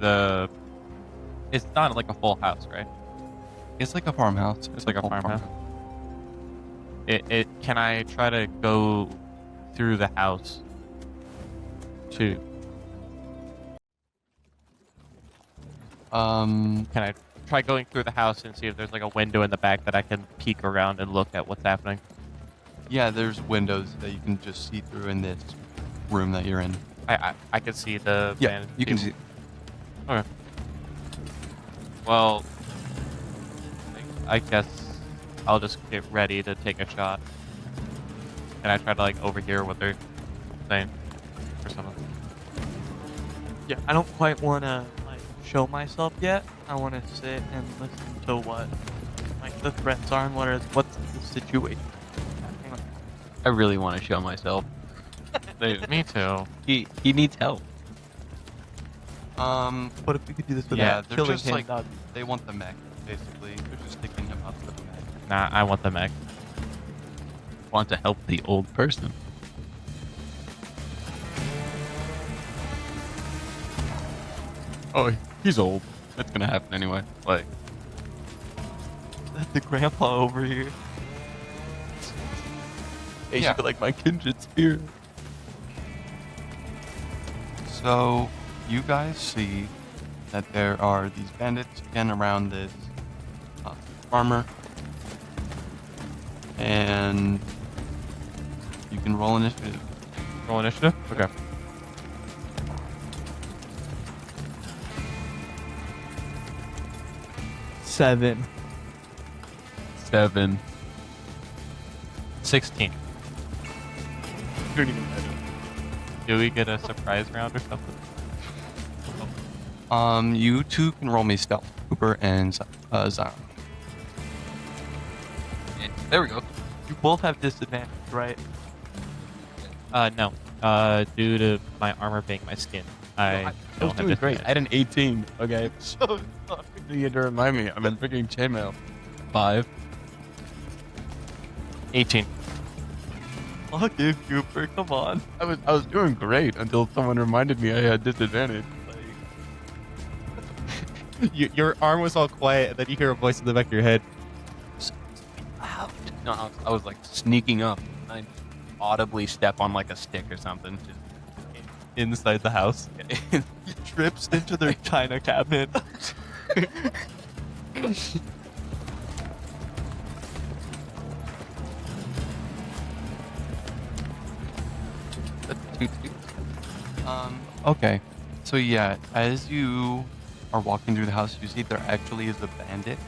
it's not like a full house, right?
It's like a farmhouse.
It's like a
full
farmhouse. Can I try to go through the house too? Can I try going through the house and see if there's like a window in the back that I can peek around and look at what's happening?
Yeah, there's windows that you can just see through in this room that you're in.
I can see the
Yeah,
bandit
you can
people.
see.
Okay. Well, I guess I'll just get ready to take a shot. And I try to like overhear what they're saying or something.
Yeah, I don't quite want to like show myself yet. I want to sit and listen to what like the threats are and what's the situation. Hang on.
I really want to show myself.
Me too.
He needs help.
What if we could do this without
Yeah, they're
killing
just
him?
like they want the mech, basically. They're just taking him up to the mech.
Nah, I want the mech.
Want to help the old person.
Oh, he's old. That's gonna happen anyway. Like,
the grandpa over here. He
Yeah.
should be like my kindred spirit.
so you guys see that there are these bandits again around this farmer, and you can roll initiative.
Roll initiative? Okay.
Seven.
7.
16. Do we get a surprise round or something?
You two can roll me stealth, Cooper and Zion.
There we go.
You both have disadvantage, right?
No. Due to my armor being my skin, I don't have disadvantage.
I had an 18. Okay. So you had to remind me. I've been freaking chainmail. 5.
18.
Fuck you, Cooper. Come on.
I was doing great until someone reminded me I had disadvantage.
Your arm was all quiet, and then you hear a voice in the back of your head.
Loud. No, I was like sneaking up. I audibly step on like a stick or something. Just
Inside the house. He trips into their china cabinet.
That's 2 2. Okay. So yeah, as you are walking through the house, you see there actually is a bandit,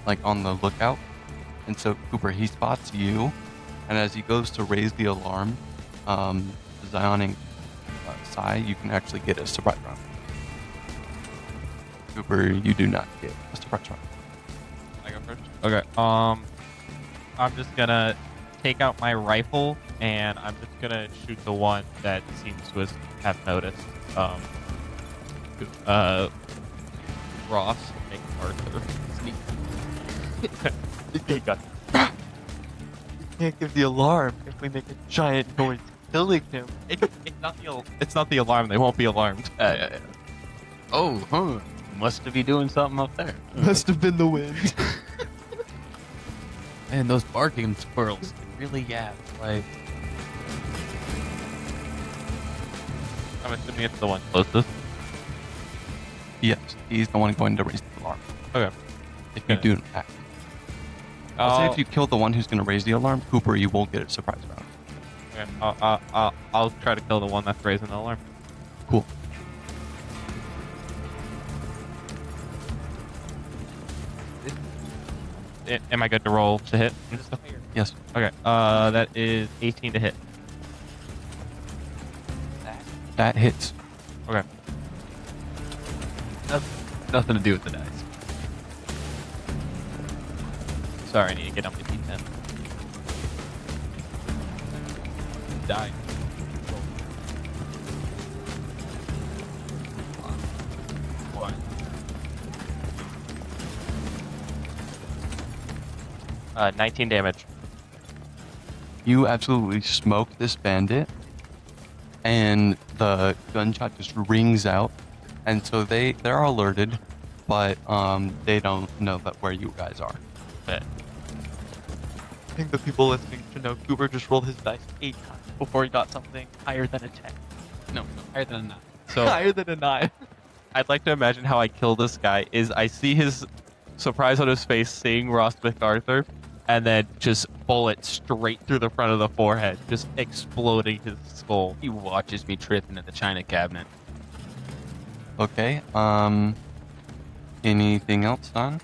like on the lookout. And so Cooper, he spots you, and as he goes to raise the alarm, Zion and Sai, you can actually get a surprise round. Cooper, you do not get a surprise round.
I go first. Okay. I'm just gonna take out my rifle, and I'm just gonna shoot the one that seems to have noticed. Ross, make Arthur sneak.
You can't give the alarm if we make a giant noise killing him.
It's not the alarm. They won't be alarmed.
oh, huh. Must be doing something up there.
Must have been the wind.
Man, those barking squirrels can really yap. Like,
I'm assuming it's the one closest.
Yes, he's the one going to raise the alarm.
Okay.
If you
Okay.
do act. I'll say if you kill the one who's going to raise the alarm, Cooper, you won't get a surprise round.
Okay. I'll try to kill the one that's raising the alarm.
Cool.
Am I good to roll to hit and stuff?
Yes.
Okay. That is 18 to hit.
That hits.
Okay.
Nothing to do with the dice.
Sorry, I need to get on my D10.
Die. One.
19 damage.
You absolutely smoke this bandit, and the gunshot just rings out, and so they're alerted, but they don't know that where you guys are.
But
I think the people listening should know Cooper just rolled his dice 8 times before he got something higher than a 10.
No, higher than that.
so
Higher than a 9.
I'd like to imagine how I kill this guy is I see his surprise on his face seeing Ross MacArthur, and then just bullet straight through the front of the forehead, just exploding his skull.
He watches me trip into the china cabinet.
Okay. Anything else, Don?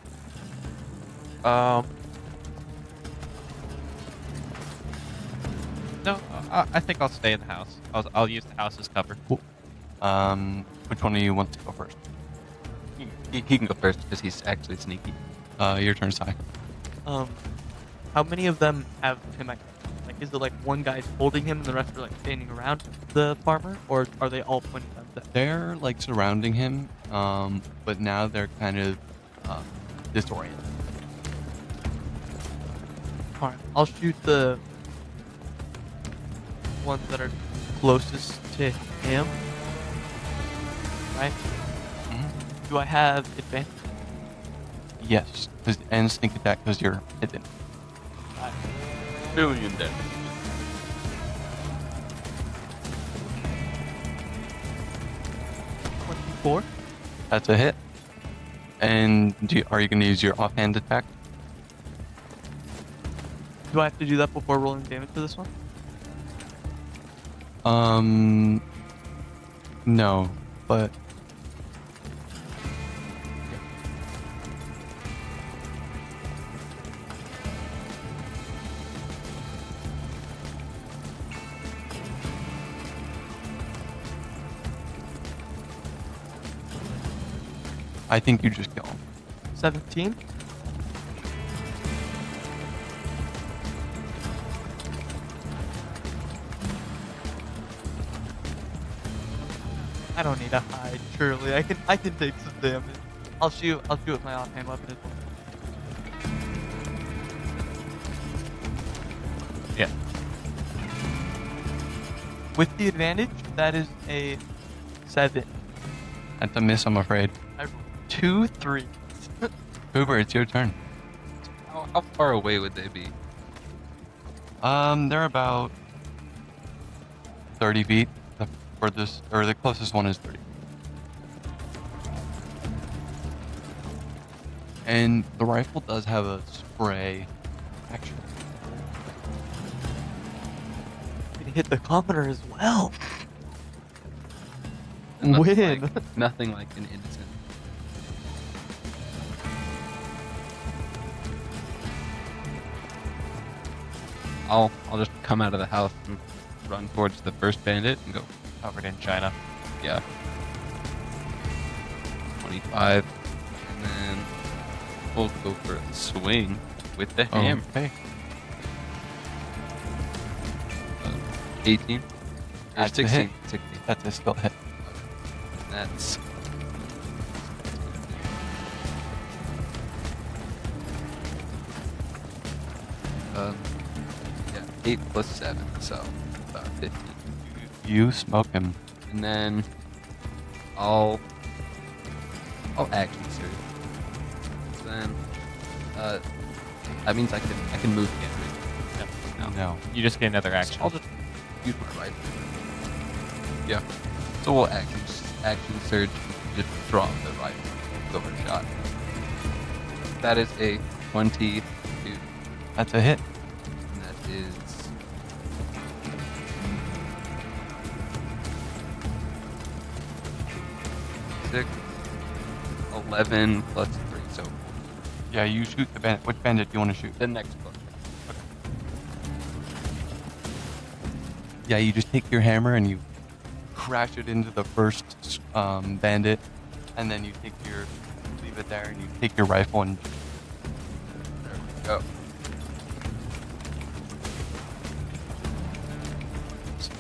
No, I think I'll stay in the house. I'll use the house as cover.
Which one do you want to go first?
He can go first because he's actually sneaky.
Your turn, Si.
How many of them have him? Like, is it like one guy's holding him and the rest are like standing around the farmer, or are they all pointing guns at him?
They're like surrounding him, but now they're kind of disoriented.
All right, I'll shoot the ones that are closest to him. Right?
Mhm.
Do I have advantage?
Yes, and sneak attack because you're hidden.
Million damage.
Four.
That's a hit. And are you going to use your offhand attack?
Do I have to do that before rolling damage for this one?
No, but I think you just kill him.
17. I don't need to hide. Surely I can take some damage. I'll shoot with my offhand weapon as well.
Yeah.
With the advantage, that is a 7.
That's a miss, I'm afraid.
I rolled 2 3s.
Cooper, it's your turn.
How far away would they be?
They're about 30 feet. The furthest, or the closest one is 30. And the rifle does have a spray action.
Can hit the commoner as well.
Nothing
Win.
like- nothing like an innocent. I'll just come out of the house and run towards the first bandit and go.
Covered in China.
Yeah. 25, and then we'll go for a swing with the hammer.
Okay.
18. Or
That's a
16.
hit.
16.
That's a still hit.
That's yeah, 8 plus 7, so about 15.
You smoke him.
And then I'll action surge. So then that means I can move again, right?
No.
You just get another action.
I'll just use my rifle. Yeah. So we'll action surge, just drop the rifle, go for a shot. That is a 22.
That's a hit.
And that is 6, 11 plus 3. So
Yeah, you shoot the bandit. Which bandit do you want to shoot?
the next one.
Yeah, you just take your hammer and you crash it into the first bandit, and then you leave it there, and you take your rifle and
There we go.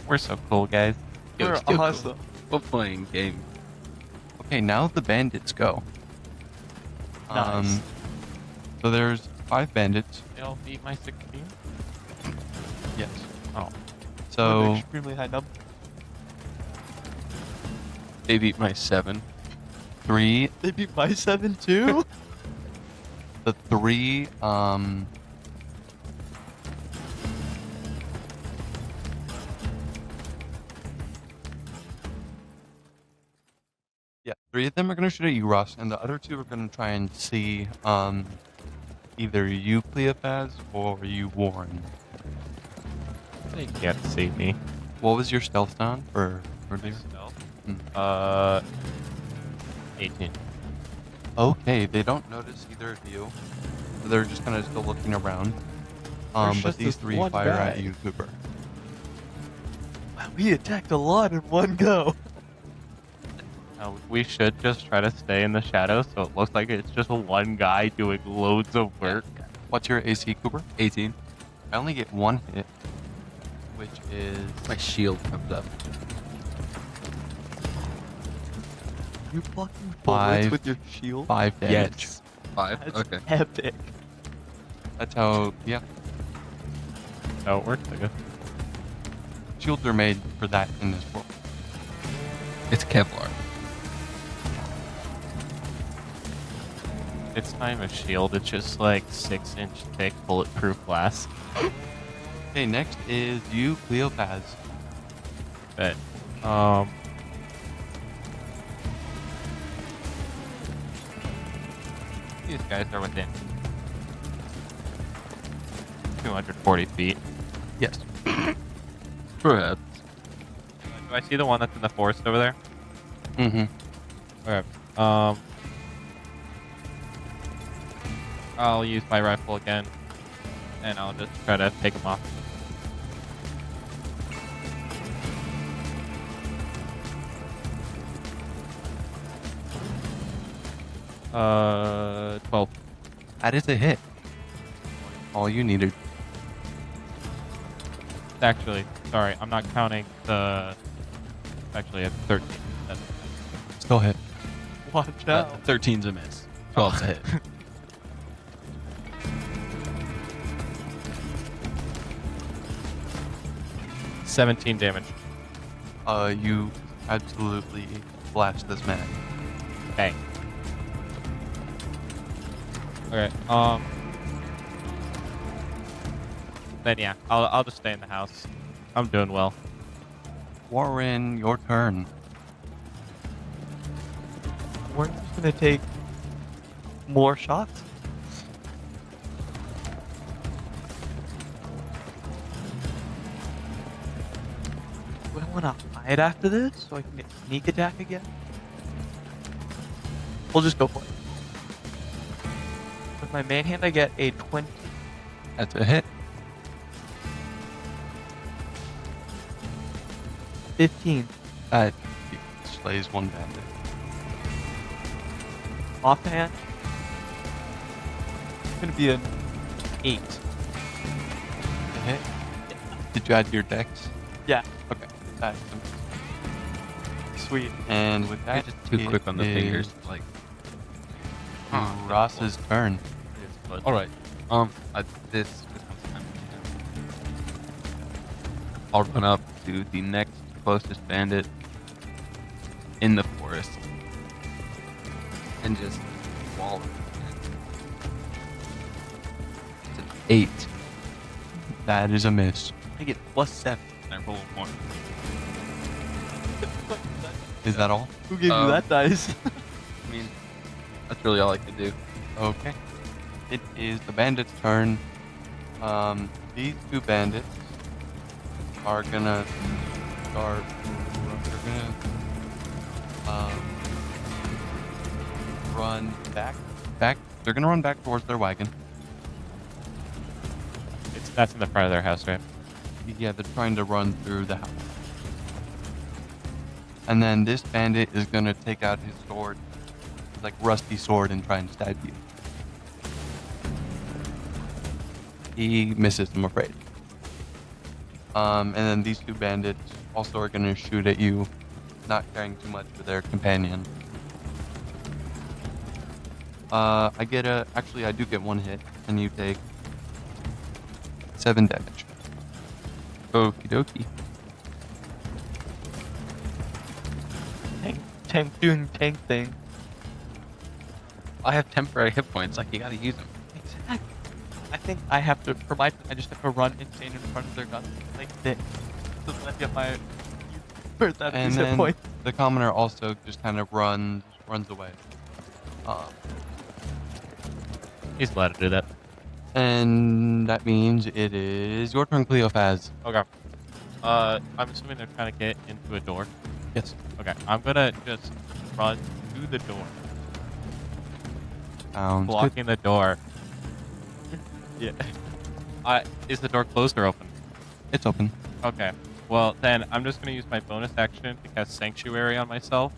We're so cool, guys.
Yo,
We're
still cool.
awesome.
We're playing game.
okay, now the bandits go.
Nice.
So there's 5 bandits.
They all beat my 16.
Yes.
Oh.
So
Extremely high number.
They beat my 7.
3,
They beat my 7 too?
the 3, yeah, 3 of them are gonna shoot at you, Ross, and the other 2 are gonna try and see either you, Cleophas, or you, Warren.
They can't see me.
What was your stealth on for deer?
Uh, 18.
Okay, they don't notice either of you. So they're just kind of still looking around.
There's
But
just
these
this
3
one
fire at
guy.
you, Cooper.
Wow, we attacked a lot in one go.
We should just try to stay in the shadows so it looks like it's just one guy doing loads of work.
What's your AC, Cooper?
18.
I only get 1 hit, which is
My shield comes up.
You fucking
5
with your shield?
5 damage.
Yes. 5?
That's
Okay.
epic.
That's how, yeah,
So it works, I guess.
shields are made for that in this world.
It's Kevlar.
It's not even a shield, it's just like 6-inch thick bulletproof glass.
Okay, next is you, Cleophas.
But, these guys are within 240 feet.
Yes.
Perhaps.
Do I see the one that's in the forest over there?
Mm-hmm.
Okay. I'll use my rifle again, and I'll just try to take him off. Uh, 12.
That is a hit. All you needed.
Actually, sorry, I'm not counting the. Actually, at 13. That's
Still hit.
Watch out.
13's a miss. 12's a hit.
17 damage.
You absolutely blast this man.
Bang. Okay. Then yeah, I'll just stay in the house. I'm doing well.
Warren, your turn.
We're just gonna take more shots. Do I want to hide after this so I can get sneak attack again? We'll just go for it. With my main hand, I get a 20.
That's a hit.
15.
That slays 1 bandit.
Offhand, it's gonna be an 8.
A hit? Did you add your dex?
Yeah.
Okay. That's
Sweet.
and with
You're
that,
just too quick on the
it
fingers.
is
Like,
Ross's turn.
all right. This time, I'll run up to the next closest bandit in the forest and just wall him. It's an 8.
That is a miss.
I get +7.
I roll 1.
Is that all?
Who gave you
Um,
that dice?
I mean, that's really all I can do.
Okay. It is the bandits' turn. These two bandits are gonna start. They're gonna run back. They're gonna run back towards their wagon.
That's in the front of their house, right?
Yeah, they're trying to run through the house. And then this bandit is gonna take out his sword, like rusty sword, and try and stab you. He misses, I'm afraid. And then these two bandits also are gonna shoot at you, not caring too much for their companion. Actually I do get one hit, and you take 7 damage. Okie dokie.
Tank doing tank thing.
I have temporary hit points. Like you gotta use them.
Exactly. I think I have to, I just have to run insane in front of their gun. Like this. So that I get my first out of
And
these hit
then
points.
the commoner also just kind of runs away.
He's allowed to do that.
And that means it is your turn, Cleophas.
Okay. I'm assuming they're trying to get into a door.
Yes.
Okay, I'm gonna just run to the door,
Sounds good.
blocking the door. Yeah. Is the door closed or open?
It's open.
Okay. Well, then I'm just gonna use my bonus action to cast Sanctuary on myself,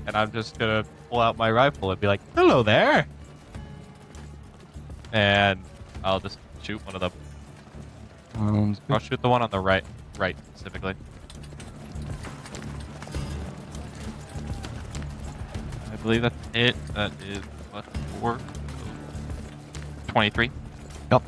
and I'm just gonna pull out my rifle and be like, "Hello there," and I'll just shoot one of them.
Sounds
I'll
good.
shoot the one on the right specifically. I believe that's it. That is plus 4. 23.
Yep.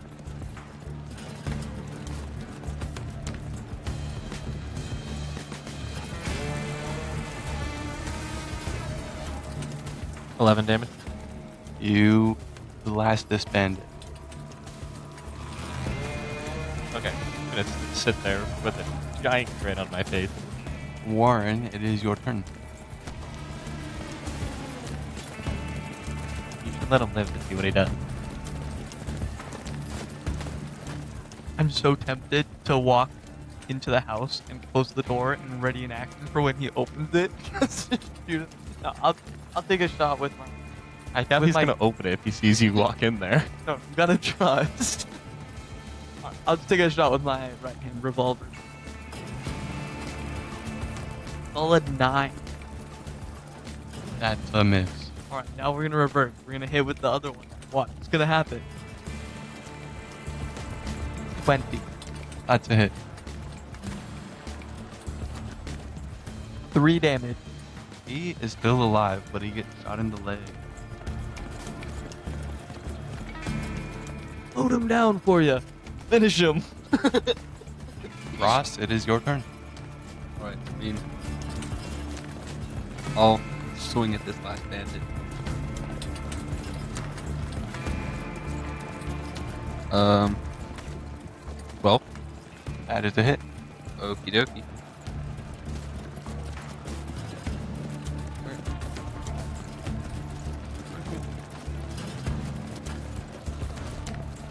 $11 damage.
You blast this bandit.
Okay. I'm gonna sit there with a giant grin on my face.
Warren, it is your turn.
You should let him live to see what he does.
I'm so tempted to walk into the house and close the door and ready in action for when he opens it. Dude, no, I'll take a shot with my.
I doubt
With
he's
my-
gonna open it if he sees you walk in there.
No, you gotta trust. I'll take a shot with my right hand revolver. Solid 9.
That's a miss.
Alright, now we're gonna reverse. We're gonna hit with the other one. What? What's gonna happen? 20.
That's a hit.
3 damage.
He is still alive, but he gets shot in the leg.
Load him down for you. Finish him.
Ross, it is your turn.
Alright, I mean, I'll swing at this last bandit. Well,
That is a hit.
okie dokie.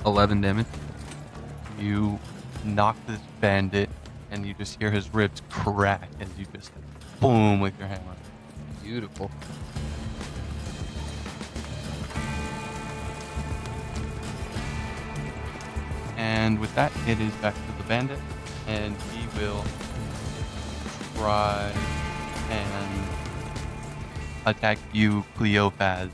$11 damage.
You knock this bandit, and you just hear his ribs crack as you just boom with your hammer.
Beautiful.
And with that, it is back to the bandit, and he will try and attack you, Cleophas.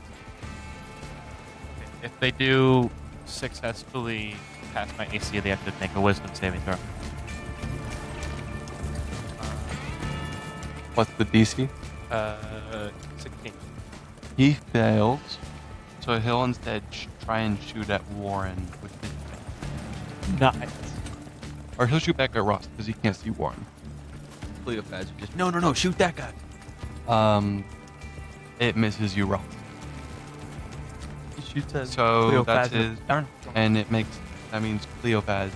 If they do successfully pass my AC, they have to make a wisdom saving throw.
What's the DC?
16.
He fails, so he'll instead try and shoot at Warren with his
Nice.
or he'll shoot back at Ross because he can't see Warren.
Cleophas just, no, shoot that guy.
It misses you, Ross.
He shoots at
So that's
Cleophas.
his turn, and that means Cleophas,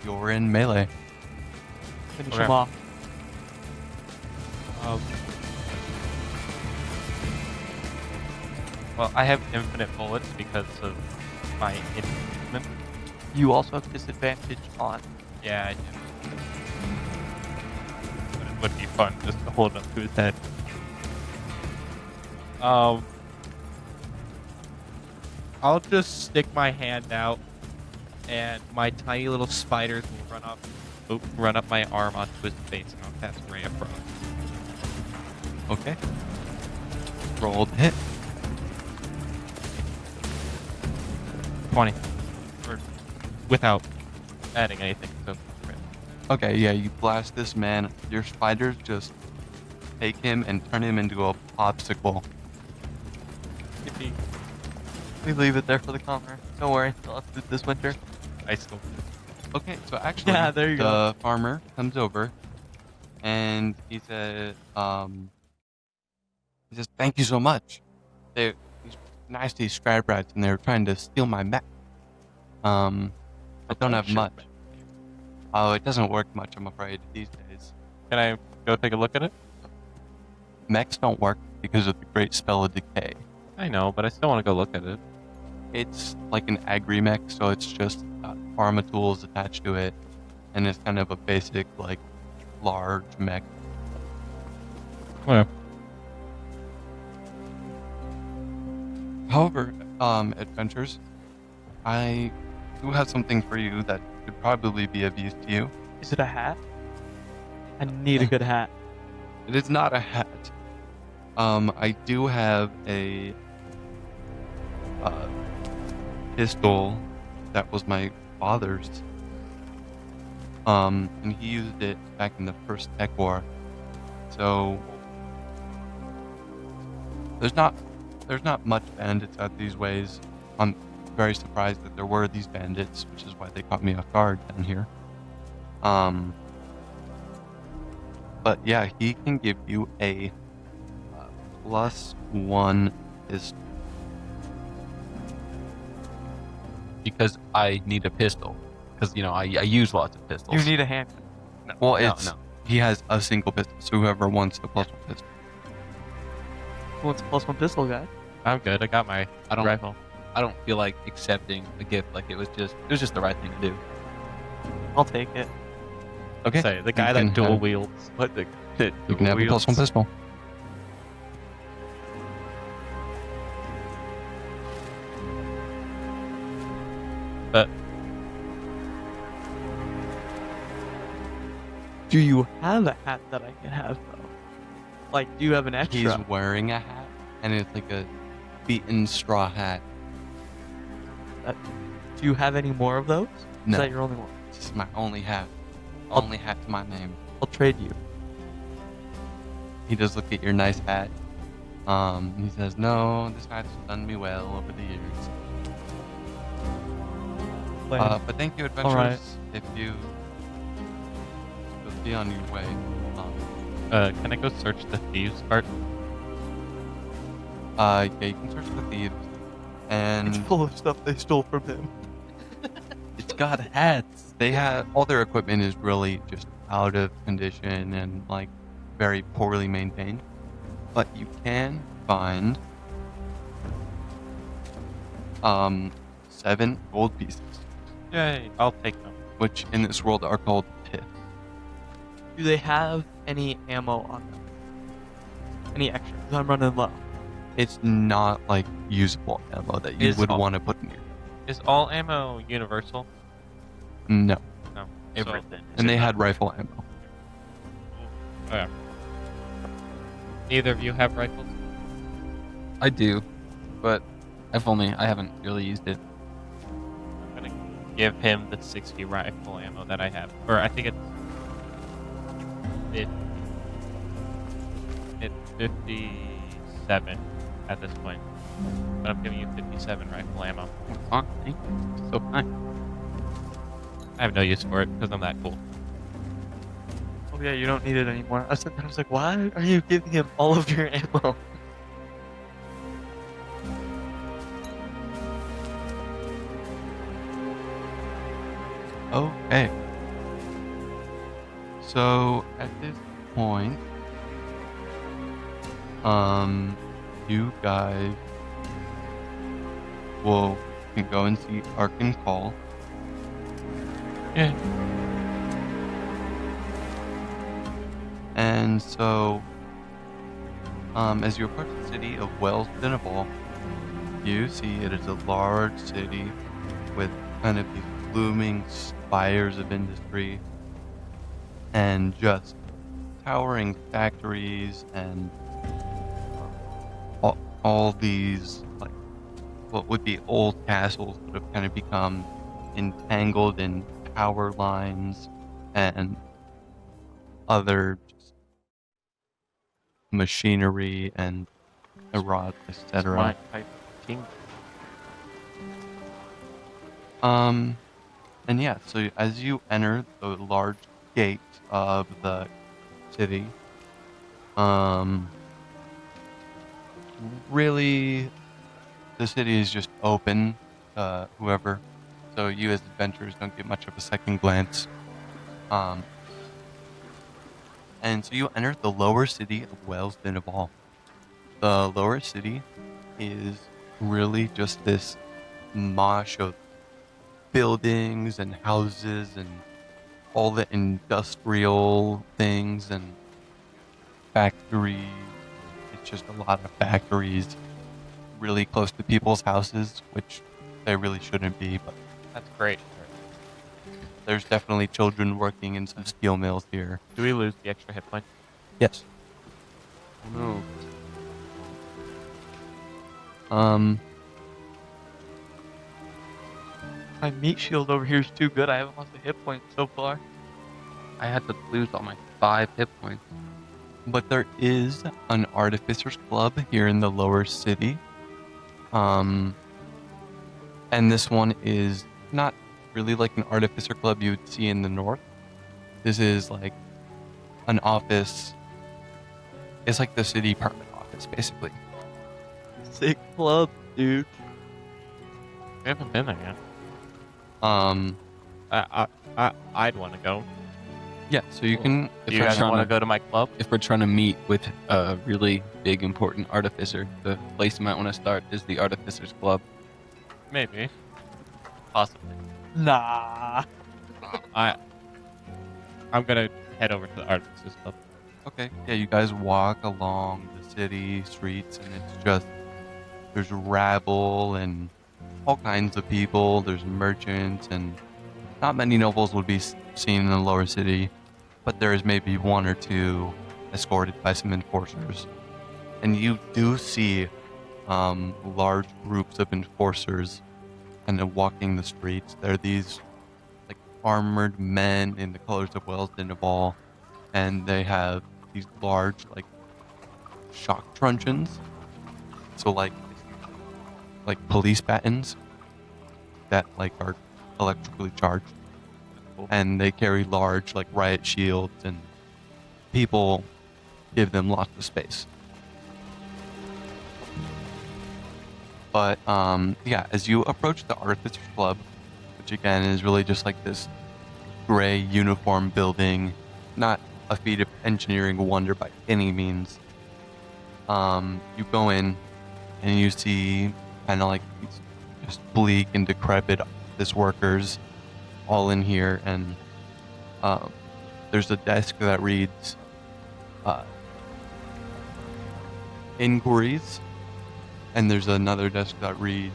you're in melee.
Finish
Okay.
him off.
Um, well, I have infinite bullets because of my movement.
You also have disadvantage on.
Yeah, I do. But it would be fun just to hold up to his head. I'll just stick my hand out, and my tiny little spiders will run up my arm onto his face, and I'll cast Ray of Frost.
Okay. Roll the hit.
20. Or without adding anything. So,
Okay, yeah, you blast this man. Your spiders just take him and turn him into a popsicle.
Yippee. We leave it there for the calmer. Don't worry, they'll have food this winter.
I still.
Okay, so actually,
Yeah, there you
the
go.
farmer comes over, and he says, "Thank you so much. These nasty scrap rats, and they're trying to steal my mech. I don't have much. Oh, it doesn't work much, I'm afraid, these days.
Can I go take a look at it?
Mechs don't work because of the great spell of decay.
I know, but I still want to go look at it.
It's like an agri-mech, so it's just got pharma tools attached to it, and it's kind of a basic, like, large mech.
Whatever.
However, adventures, I do have something for you that could probably be of use to you.
Is it a hat? I need a good hat.
It is not a hat. I do have a pistol that was my father's. And he used it back in the first tech war. So there's not much bandits out these ways. I'm very surprised that there were these bandits, which is why they caught me off guard down here. But yeah, he can give you a +1 pistol.
Because I need a pistol. Because, I use lots of pistols.
You need a hand.
Well,
No,
it's
no.
he has a single pistol, so whoever wants the +1 pistol.
Who wants a +1 pistol, guy?
I'm good. I got my
I don't-
rifle.
I don't feel like accepting a gift. Like it was just the right thing to do.
I'll take it.
Okay.
Say the guy
You
that
can
dual
have-
wields. What the?
You can have a +1 pistol.
But
Do you have a hat that I can have, though? Like, do you have an extra?
He's wearing a hat, and it's like a beaten straw hat.
Do you have any more of those?
No.
Is that your only one?
This is my only hat.
I'll-
Only hat to my name.
I'll trade you.
He does look at your nice hat. He says, "No, this hat's done me well over the years. But thank you, adventurers.
Alright.
If you'll be on your way.
can I go search the thieves part?
Yeah, you can search the thieves, and
It's full of stuff they stole from him.
it's got hats. They have all their equipment is really just out of condition and like very poorly maintained. But you can find 7 gold pieces,
Yay! I'll take them.
which in this world are called pith.
Do they have any ammo on them? Any extra? 'Cause I'm running low.
It's not like usable ammo that you
Is
would
all-
want to put in here.
Is all ammo universal?
No,
No.
Everything.
and they had rifle ammo.
So, okay. Neither of you have rifles?
I do, but I haven't really used it.
I'm gonna give him the 60 rifle ammo that I have. Or I think it's 57 at this point. But I'm giving you 57 rifle ammo.
Fine, thank you. So fine.
I have no use for it because I'm that cool.
Oh yeah, you don't need it anymore. I was like, why are you giving him all of your ammo?
Okay. So at this point, You guys can go and see Arkan Call.
Yeah.
And so, as you approach the city of Wells Dinnable, you see it is a large city with kind of these looming spires of industry and just towering factories and all these like what would be old castles that have kind of become entangled in power lines and other just machinery and rod, etc.
My type of king.
And yeah, so as you enter the large gate of the city, really, the city is just open, whoever. So you as adventurers don't get much of a second glance. And so you enter the lower city of Wells Dinnable. The lower city is really just this mosh of buildings and houses and all the industrial things and factories. It's just a lot of factories really close to people's houses, which they really shouldn't be, but
That's great.
there's definitely children working in some steel mills here.
Do we lose the extra hit point?
Yes.
No.
My meat shield over here is too good. I haven't lost a hit point so far.
I had to lose all my 5 hit points.
But there is an artificers club here in the lower city. And this one is not really like an artificer club you would see in the north. This is like an office. It's like the city department office, basically.
Sick club, dude.
We haven't been there yet.
Um,
I'd want to go.
yeah, so you can,
Do
if
you
you're
guys
trying
want to
to,
go to my club?
If we're trying to meet with a really big, important artificer, the place you might want to start is the Artificers Club.
Maybe. Possibly.
Nah.
I'm gonna head over to the Artificers Club.
okay, yeah, you guys walk along the city streets and it's just, there's rabble and all kinds of people. There's merchants and not many nobles would be seen in the lower city, but there is maybe one or two escorted by some enforcers. And you do see large groups of enforcers kind of walking the streets. There are these like armored men in the colors of Wells Dinnable, and they have these large like shock truncheons. So like police batons that like are electrically charged, and they carry large like riot shields, and people give them lots of space. But yeah, as you approach the Artificers Club, which again is really just like this gray uniform building, not a feat of engineering wonder by any means, you go in and you see kind of like these just bleak and decrepit office workers all in here, and there's a desk that reads inquiries, and there's another desk that reads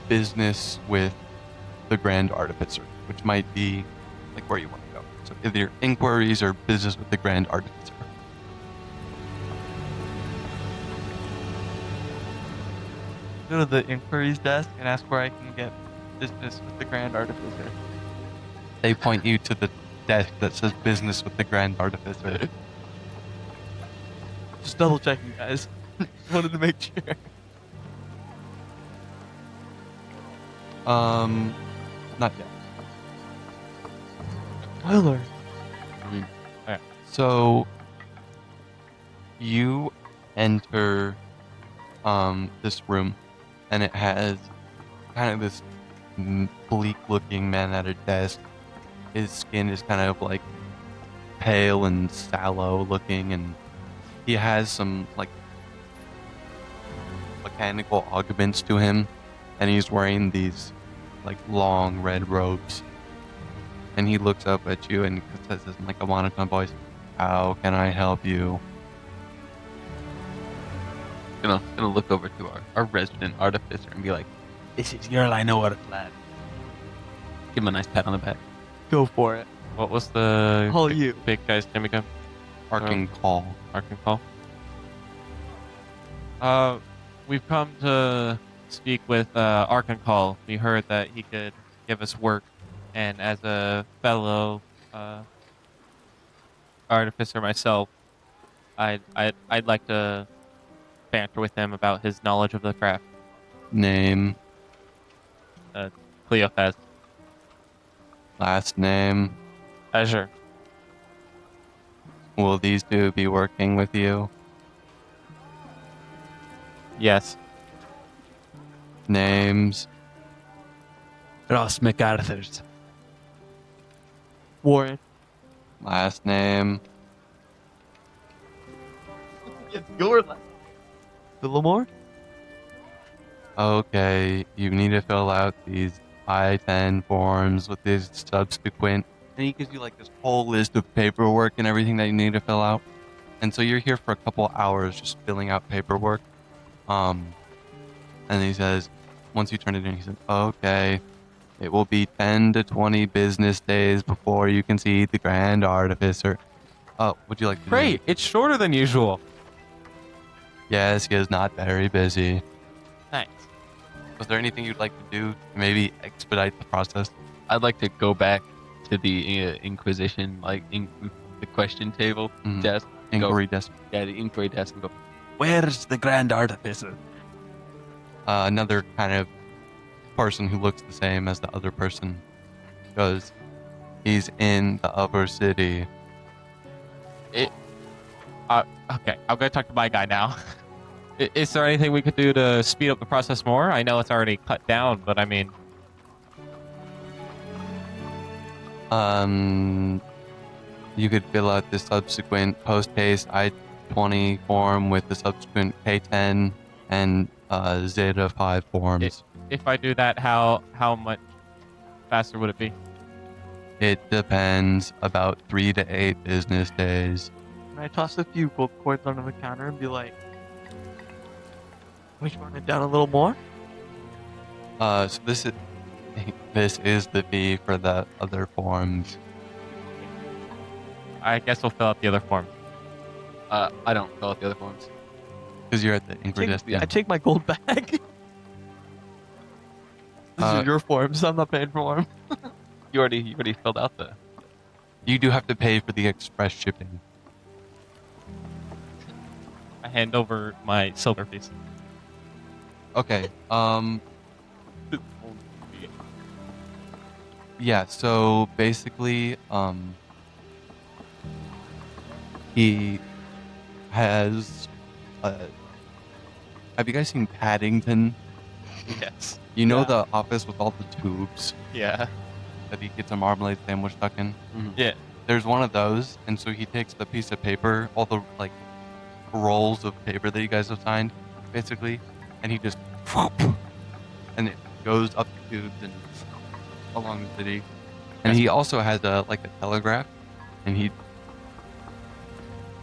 business with the Grand Artificer, which might be like where you want to go. So either inquiries or business with the Grand Artificer.
Go to the inquiries desk and ask where I can get business with the Grand Artificer.
They point you to the desk that says business with the Grand Artificer.
Just double checking, guys. Just wanted to make sure.
Not yet.
Spoiler.
So you enter this room, and it has kind of this bleak looking man at a desk. His skin is kind of like pale and sallow looking, and he has some like mechanical augments to him, and he's wearing these like long red robes. And he looks up at you and says this in like a monotone voice, "How can I help you?"
Gonna look over to our resident artificer and be like,
This is your line of work, lad.
give him a nice pat on the back.
Go for it.
What was the
All you.
big guy's name again?
Arcane call.
Arkin Call. We've come to speak with Arkin Call. We heard that he could give us work, and as a fellow artificer myself, I'd like to banter with him about his knowledge of the craft.
Name,
Cleophas.
last name.
Azure.
Will these two be working with you?
Yes.
Names.
Ross MacArthur's.
Warren.
Last name.
Your last. Villamore?
Okay, you need to fill out these I-10 forms with these subsequent, and he gives you like this whole list of paperwork and everything that you need to fill out. And so you're here for a couple hours just filling out paperwork. And he says, once you turn it in, he says, okay, it will be 10 to 20 business days before you can see the Grand Artificer. Oh, would you like to do-
Great. It's shorter than usual.
Yes, he is not very busy.
Thanks.
Was there anything you'd like to do to maybe expedite the process?
I'd like to go back to the Inquisition, like the question table
Mhm.
desk.
Inquiry desk.
Yeah, the inquiry desk and go,
Where's the Grand Artificer?
Another kind of person who looks the same as the other person goes, he's in the upper city.
Okay, I'm gonna talk to my guy now. Is there anything we could do to speed up the process more? I know it's already cut down, but I mean,
You could fill out the subsequent post-haste I-20 form with the subsequent K-10 and Zeta 5 forms.
if I do that, how much faster would it be?
It depends, about 3 to 8 business days.
Can I toss a few gold coins onto the counter and be like, we should run it down a little more?
So this is the fee for the other forms.
I guess we'll fill out the other form.
I don't fill out the other forms.
Because you're at the inquiry desk.
I take my gold back. This is your forms. I'm not paying for them.
You already filled out the.
You do have to pay for the express shipping.
I hand over my silver piece.
Okay. Yeah, so basically, he has, have you guys seen Paddington?
Yes.
You know
Yeah.
the office with all the tubes
Yeah.
that he gets a marmalade sandwich stuck in?
Yeah.
There's one of those, and so he takes the piece of paper, all the, like, rolls of paper that you guys have signed, basically, and he just, and it goes up the tubes and along the city. And he also has a telegraph, and he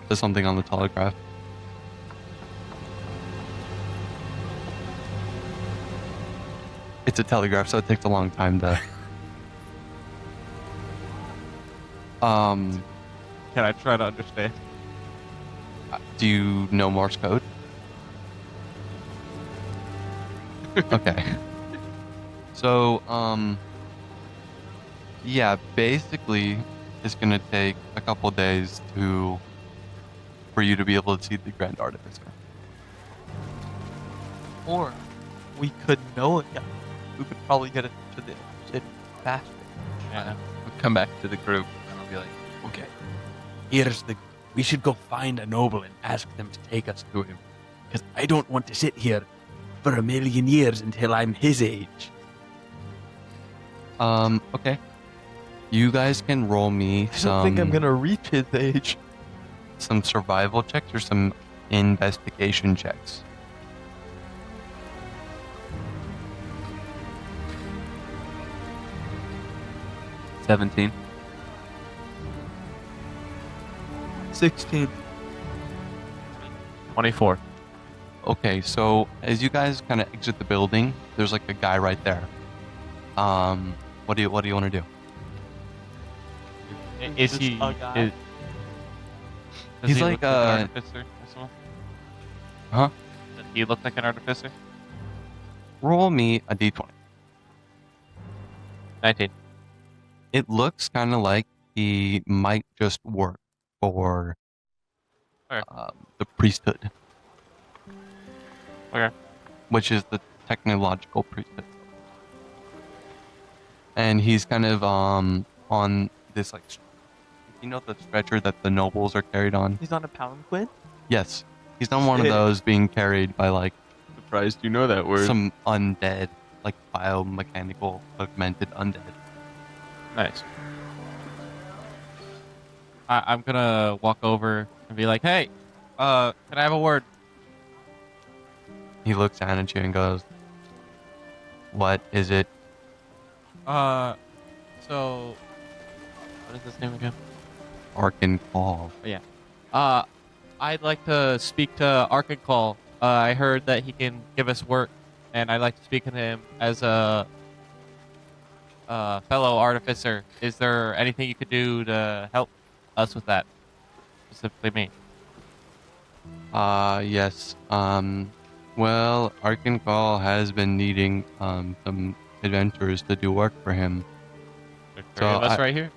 does something on the telegraph. It's a telegraph, so it takes a long time to.
Can I try to understand?
Do you know Morse code? Okay. So, yeah, basically, it's gonna take a couple days for you to be able to see the Grand Artificer.
Or we could know it. Yeah. We could probably get it to the city faster.
Yeah.
We'll come back to the group and I'll be like,
Okay. We should go find a noble and ask them to take us to him. Because I don't want to sit here for 1,000,000 years until I'm his age.
Okay. You guys can roll me
I don't
some.
think I'm gonna reach his age.
some survival checks or some investigation checks.
$17.
16.
24.
Okay, so as you guys kind of exit the building, there's like a guy right there. What do you want to do?
Is
Just
he?
a guy?
Does
He's
he
like,
look like an artificer or something?
Huh?
Does he look like an artificer?
Roll me a d20.
19.
It looks kind of like he might just work for
Okay.
the priesthood.
Okay.
Which is the technological priesthood. And he's kind of on this like, you know, the stretcher that the nobles are carried on.
He's on a palanquin?
Yes, he's on one of
Sick.
those being carried by like
Surprised you know that word.
some undead, like biomechanical augmented undead.
Nice. I'm gonna walk over and be like, "Hey, can I have a word?"
He looks down at you and goes, "What is it?"
So, what is his name again?
Arkan Call.
I'd like to speak to Arkancall. I heard that he can give us work, and I'd like to speak to him as a fellow artificer. Is there anything you could do to help us with that? Specifically me.
Yes. Well, Arkan Call has been needing some adventurers to do work for him.
Three
So
of us
I-
right here.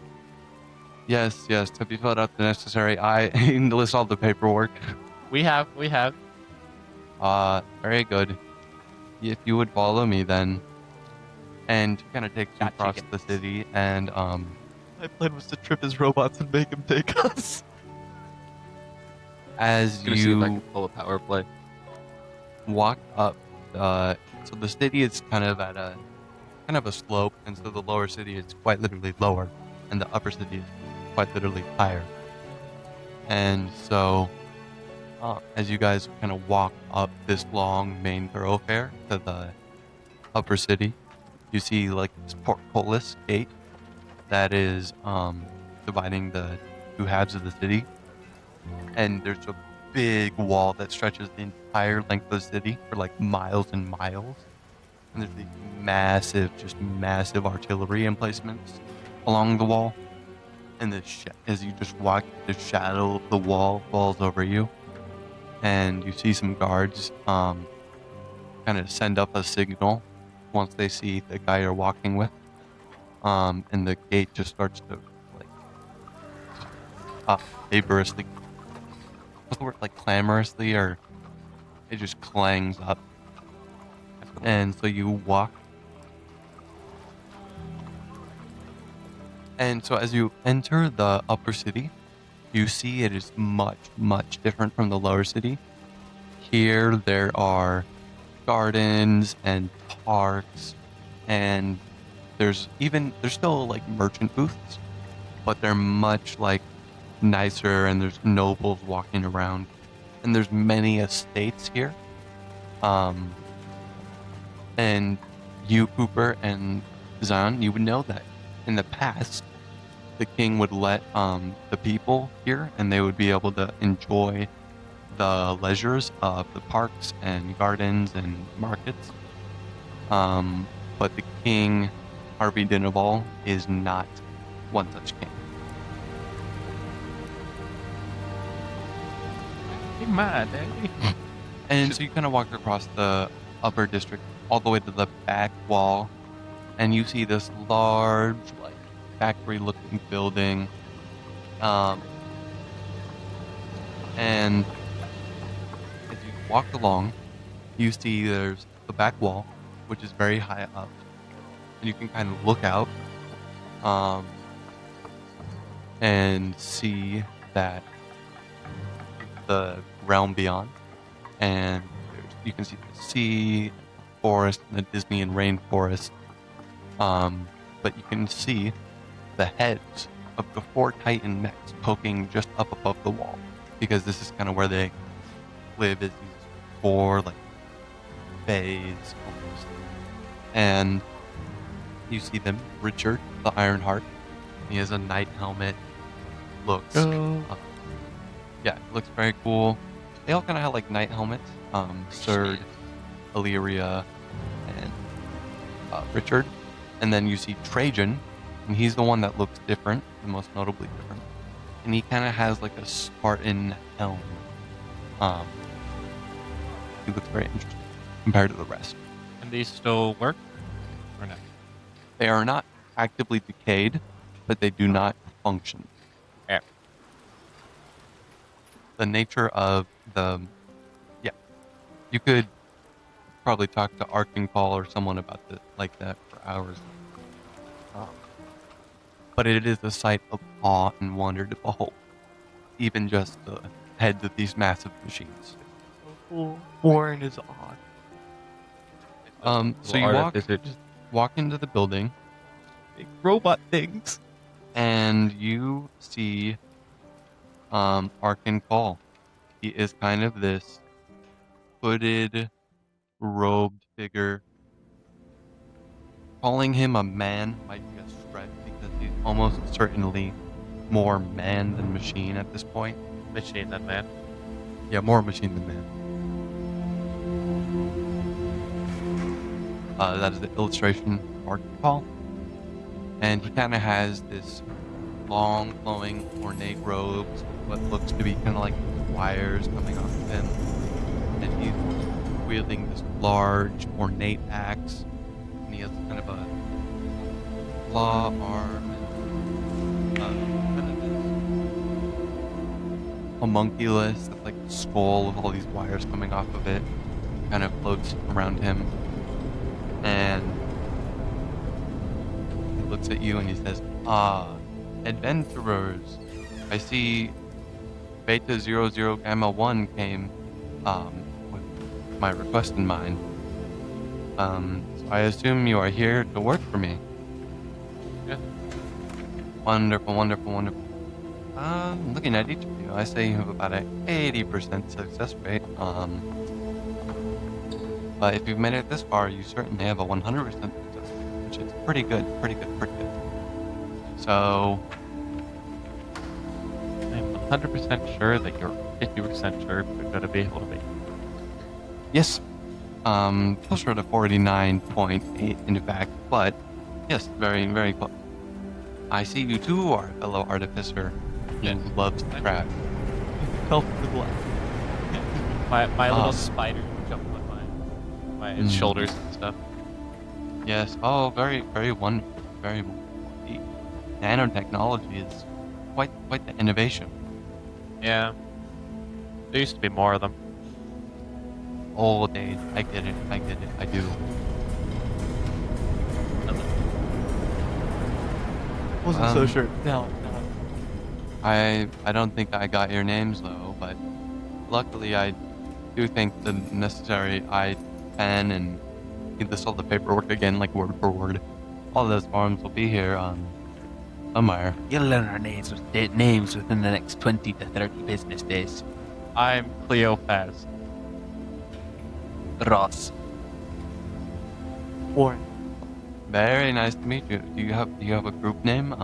Yes. Have you filled out the necessary? I list all the paperwork.
We have.
Very good. If you would follow me then. And kind of takes you
Got
across
chickens.
the city and
My plan was to trip his robots and make him take us.
as
Gonna see if I
you
can pull a power play.
walk up, so the city is kind of at a slope, and so the lower city is quite literally lower, and the upper city is quite literally higher. And so, as you guys kind of walk up this long main thoroughfare to the upper city, you see like this portcullis gate that is dividing the two halves of the city, and there's a big wall that stretches the entire length of the city for like miles and miles. And there's these massive artillery emplacements along the wall. And as you just walk, the shadow of the wall falls over you, and you see some guards kind of send up a signal once they see the guy you're walking with. And the gate just starts to like laboriously. What's the word? Like clamorously, or it just clangs up. And so you walk. And so as you enter the upper city, you see it is much different from the lower city. Here there are gardens and parks, and there's still like merchant booths, but they're much like nicer, and there's nobles walking around, and there's many estates here. And you, Cooper, and Zan, you would know that in the past, the king would let the people here, and they would be able to enjoy the leisures of the parks and gardens and markets. But the king, Harvey Dinaval, is not one such king. And so you kind of walk across the upper district all the way to the back wall, and you see this large, like, factory-looking building. And as you walk along, you see there's the back wall, which is very high up, and you can kind of look out, and see that the realm beyond, and you can see the sea, forest, and the Disneyan rainforest. But you can see the heads of the 4 Titan mechs poking just up above the wall. because this is kind of where they live, is these four like bays almost. And you see them, Richard, the Ironheart. He has a knight helmet. Looks, yeah, it looks very cool. They all kind of have like knight helmets. Serge, Illyria, and Richard. And then you see Trajan, and he's the one that looks different, the most notably different. And he kind of has like a Spartan helm. He looks very interesting compared to the rest.
And these still work? Or no?
They are not actively decayed, but they do not function.
Yeah.
The nature of the... Yeah. You could probably talk to Arkancall or someone about it like that for hours. But it is a sight of awe and wonder to behold. Even just the heads of these massive machines.
Warren is odd.
So you walk into the building,
Big robot things.
and you see Arkancall. He is kind of this hooded, robed figure. Calling him a man might be a stretch because he's almost certainly more man than machine at this point.
Machine than man.
Yeah, more machine than man. That is the illustration of Arkancall. And he kind of has this long, flowing, ornate robes, what looks to be kind of like wires coming off of him. And he's wielding this large, ornate axe. And he has kind of a claw arm and kind of this homunculus that's like a skull with all these wires coming off of it. Kind of floats around him. And he looks at you and he says, "Ah, adventurers, I see Beta 00 Gamma 1 came with my request in mind. So I assume you are here to work for me."
Yeah.
Wonderful, wonderful, wonderful. Looking at each of you, I say you have about an 80% success rate. But if you've made it this far, you certainly have a 100% success rate, which is pretty good, pretty good, pretty good. So,
I'm 100% sure that you're 50% sure you're going to be able to make it.
yes, closer to 49.8 in fact, but yes, very, very close. I see you too are a fellow artificer who
Yes.
loves to craft.
Help with laugh.
My
Ah.
little spider jumped on my
Mm.
shoulders and stuff.
Yes, oh, very, very wonderful, very wonderful. The nanotechnology is quite the innovation.
Yeah. There used to be more of them.
Old days, I get it, I do.
Wasn't so
Um,
sure. No.
I don't think I got your names though, but luckily I do think the necessary pen and get this all the paperwork again, like word for word. All those forms will be here somewhere.
You'll learn our names within the next 20 to 30 business days.
I'm Cleophas.
Ross.
Warren.
Very nice to meet you. Do you have a group name?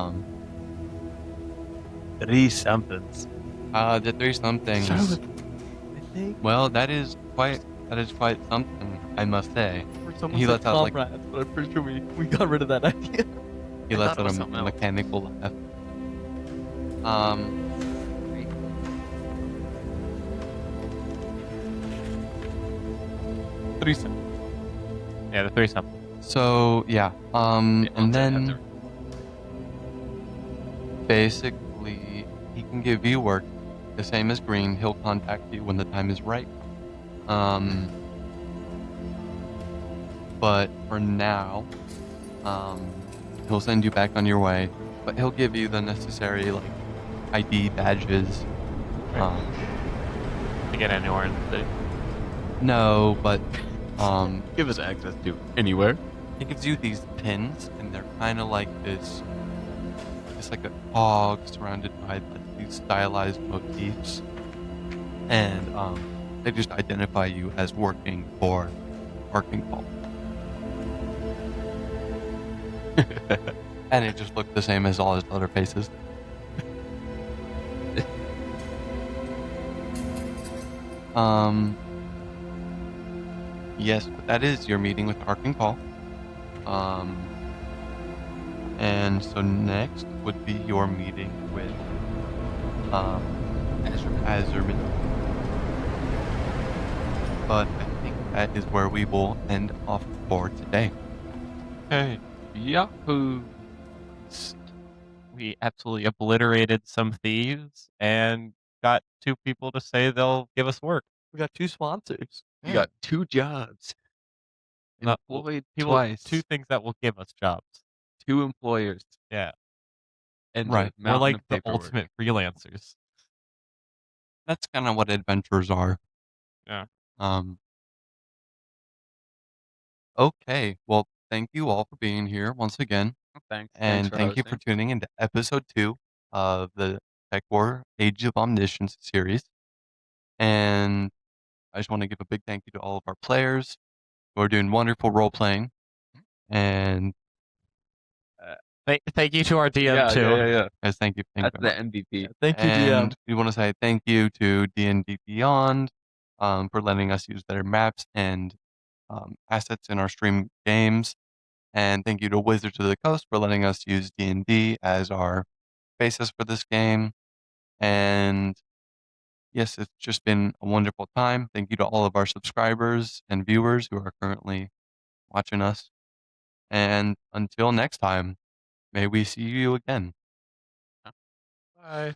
3 somethings.
The three somethings.
I think
Well, that is quite something, I must say.
we're someone
He
said
lets out, like-
comrades, but I'm pretty sure we got rid of that idea.
He
I
lets
thought it
out
was
a
something else.
mechanical laugh.
Threesome. Yeah, the threesome.
So yeah, and then basically he can give you work the same as Green. He'll contact you when the time is right. But for now, he'll send you back on your way. But he'll give you the necessary like ID badges.
To get anywhere in the city.
No, but
Give us access to anywhere.
he gives you these pins, and they're kind of like this. It's like a cog surrounded by like, these stylized motifs. and they just identify you as working for Arcane Call. And it just looked the same as all his other faces. Yes, but that is your meeting with Arcane Call. And so next would be your meeting with Azurman. But I think that is where we will end off for today.
Hey,
Yahoo!
we absolutely obliterated some thieves and got 2 people to say they'll give us work.
We got 2 sponsors.
You got 2 jobs.
Not-
Employed
People,
twice.
2 things that will give us jobs.
2 employers.
Yeah,
And
Right.
a
we're
mountain
like
of
the
paperwork.
ultimate freelancers.
That's kind of what adventures are.
Yeah.
Okay. Well, thank you all for being here once again.
Thanks.
And
for
thank you for
hosting.
tuning into episode 2 of the Tech War Age of Omniscience series. And I just want to give a big thank you to all of our players who are doing wonderful role playing. And
Thank you to our DM too.
Yeah.
guys, thank you. Thank
That's
you very
the
much.
MVP.
Thank you, DM.
And we want to say thank you to D&D Beyond for letting us use their maps and assets in our stream games. And thank you to Wizards of the Coast for letting us use D&D as our basis for this game. And yes, it's just been a wonderful time. Thank you to all of our subscribers and viewers who are currently watching us. And until next time, may we see you again.
Bye.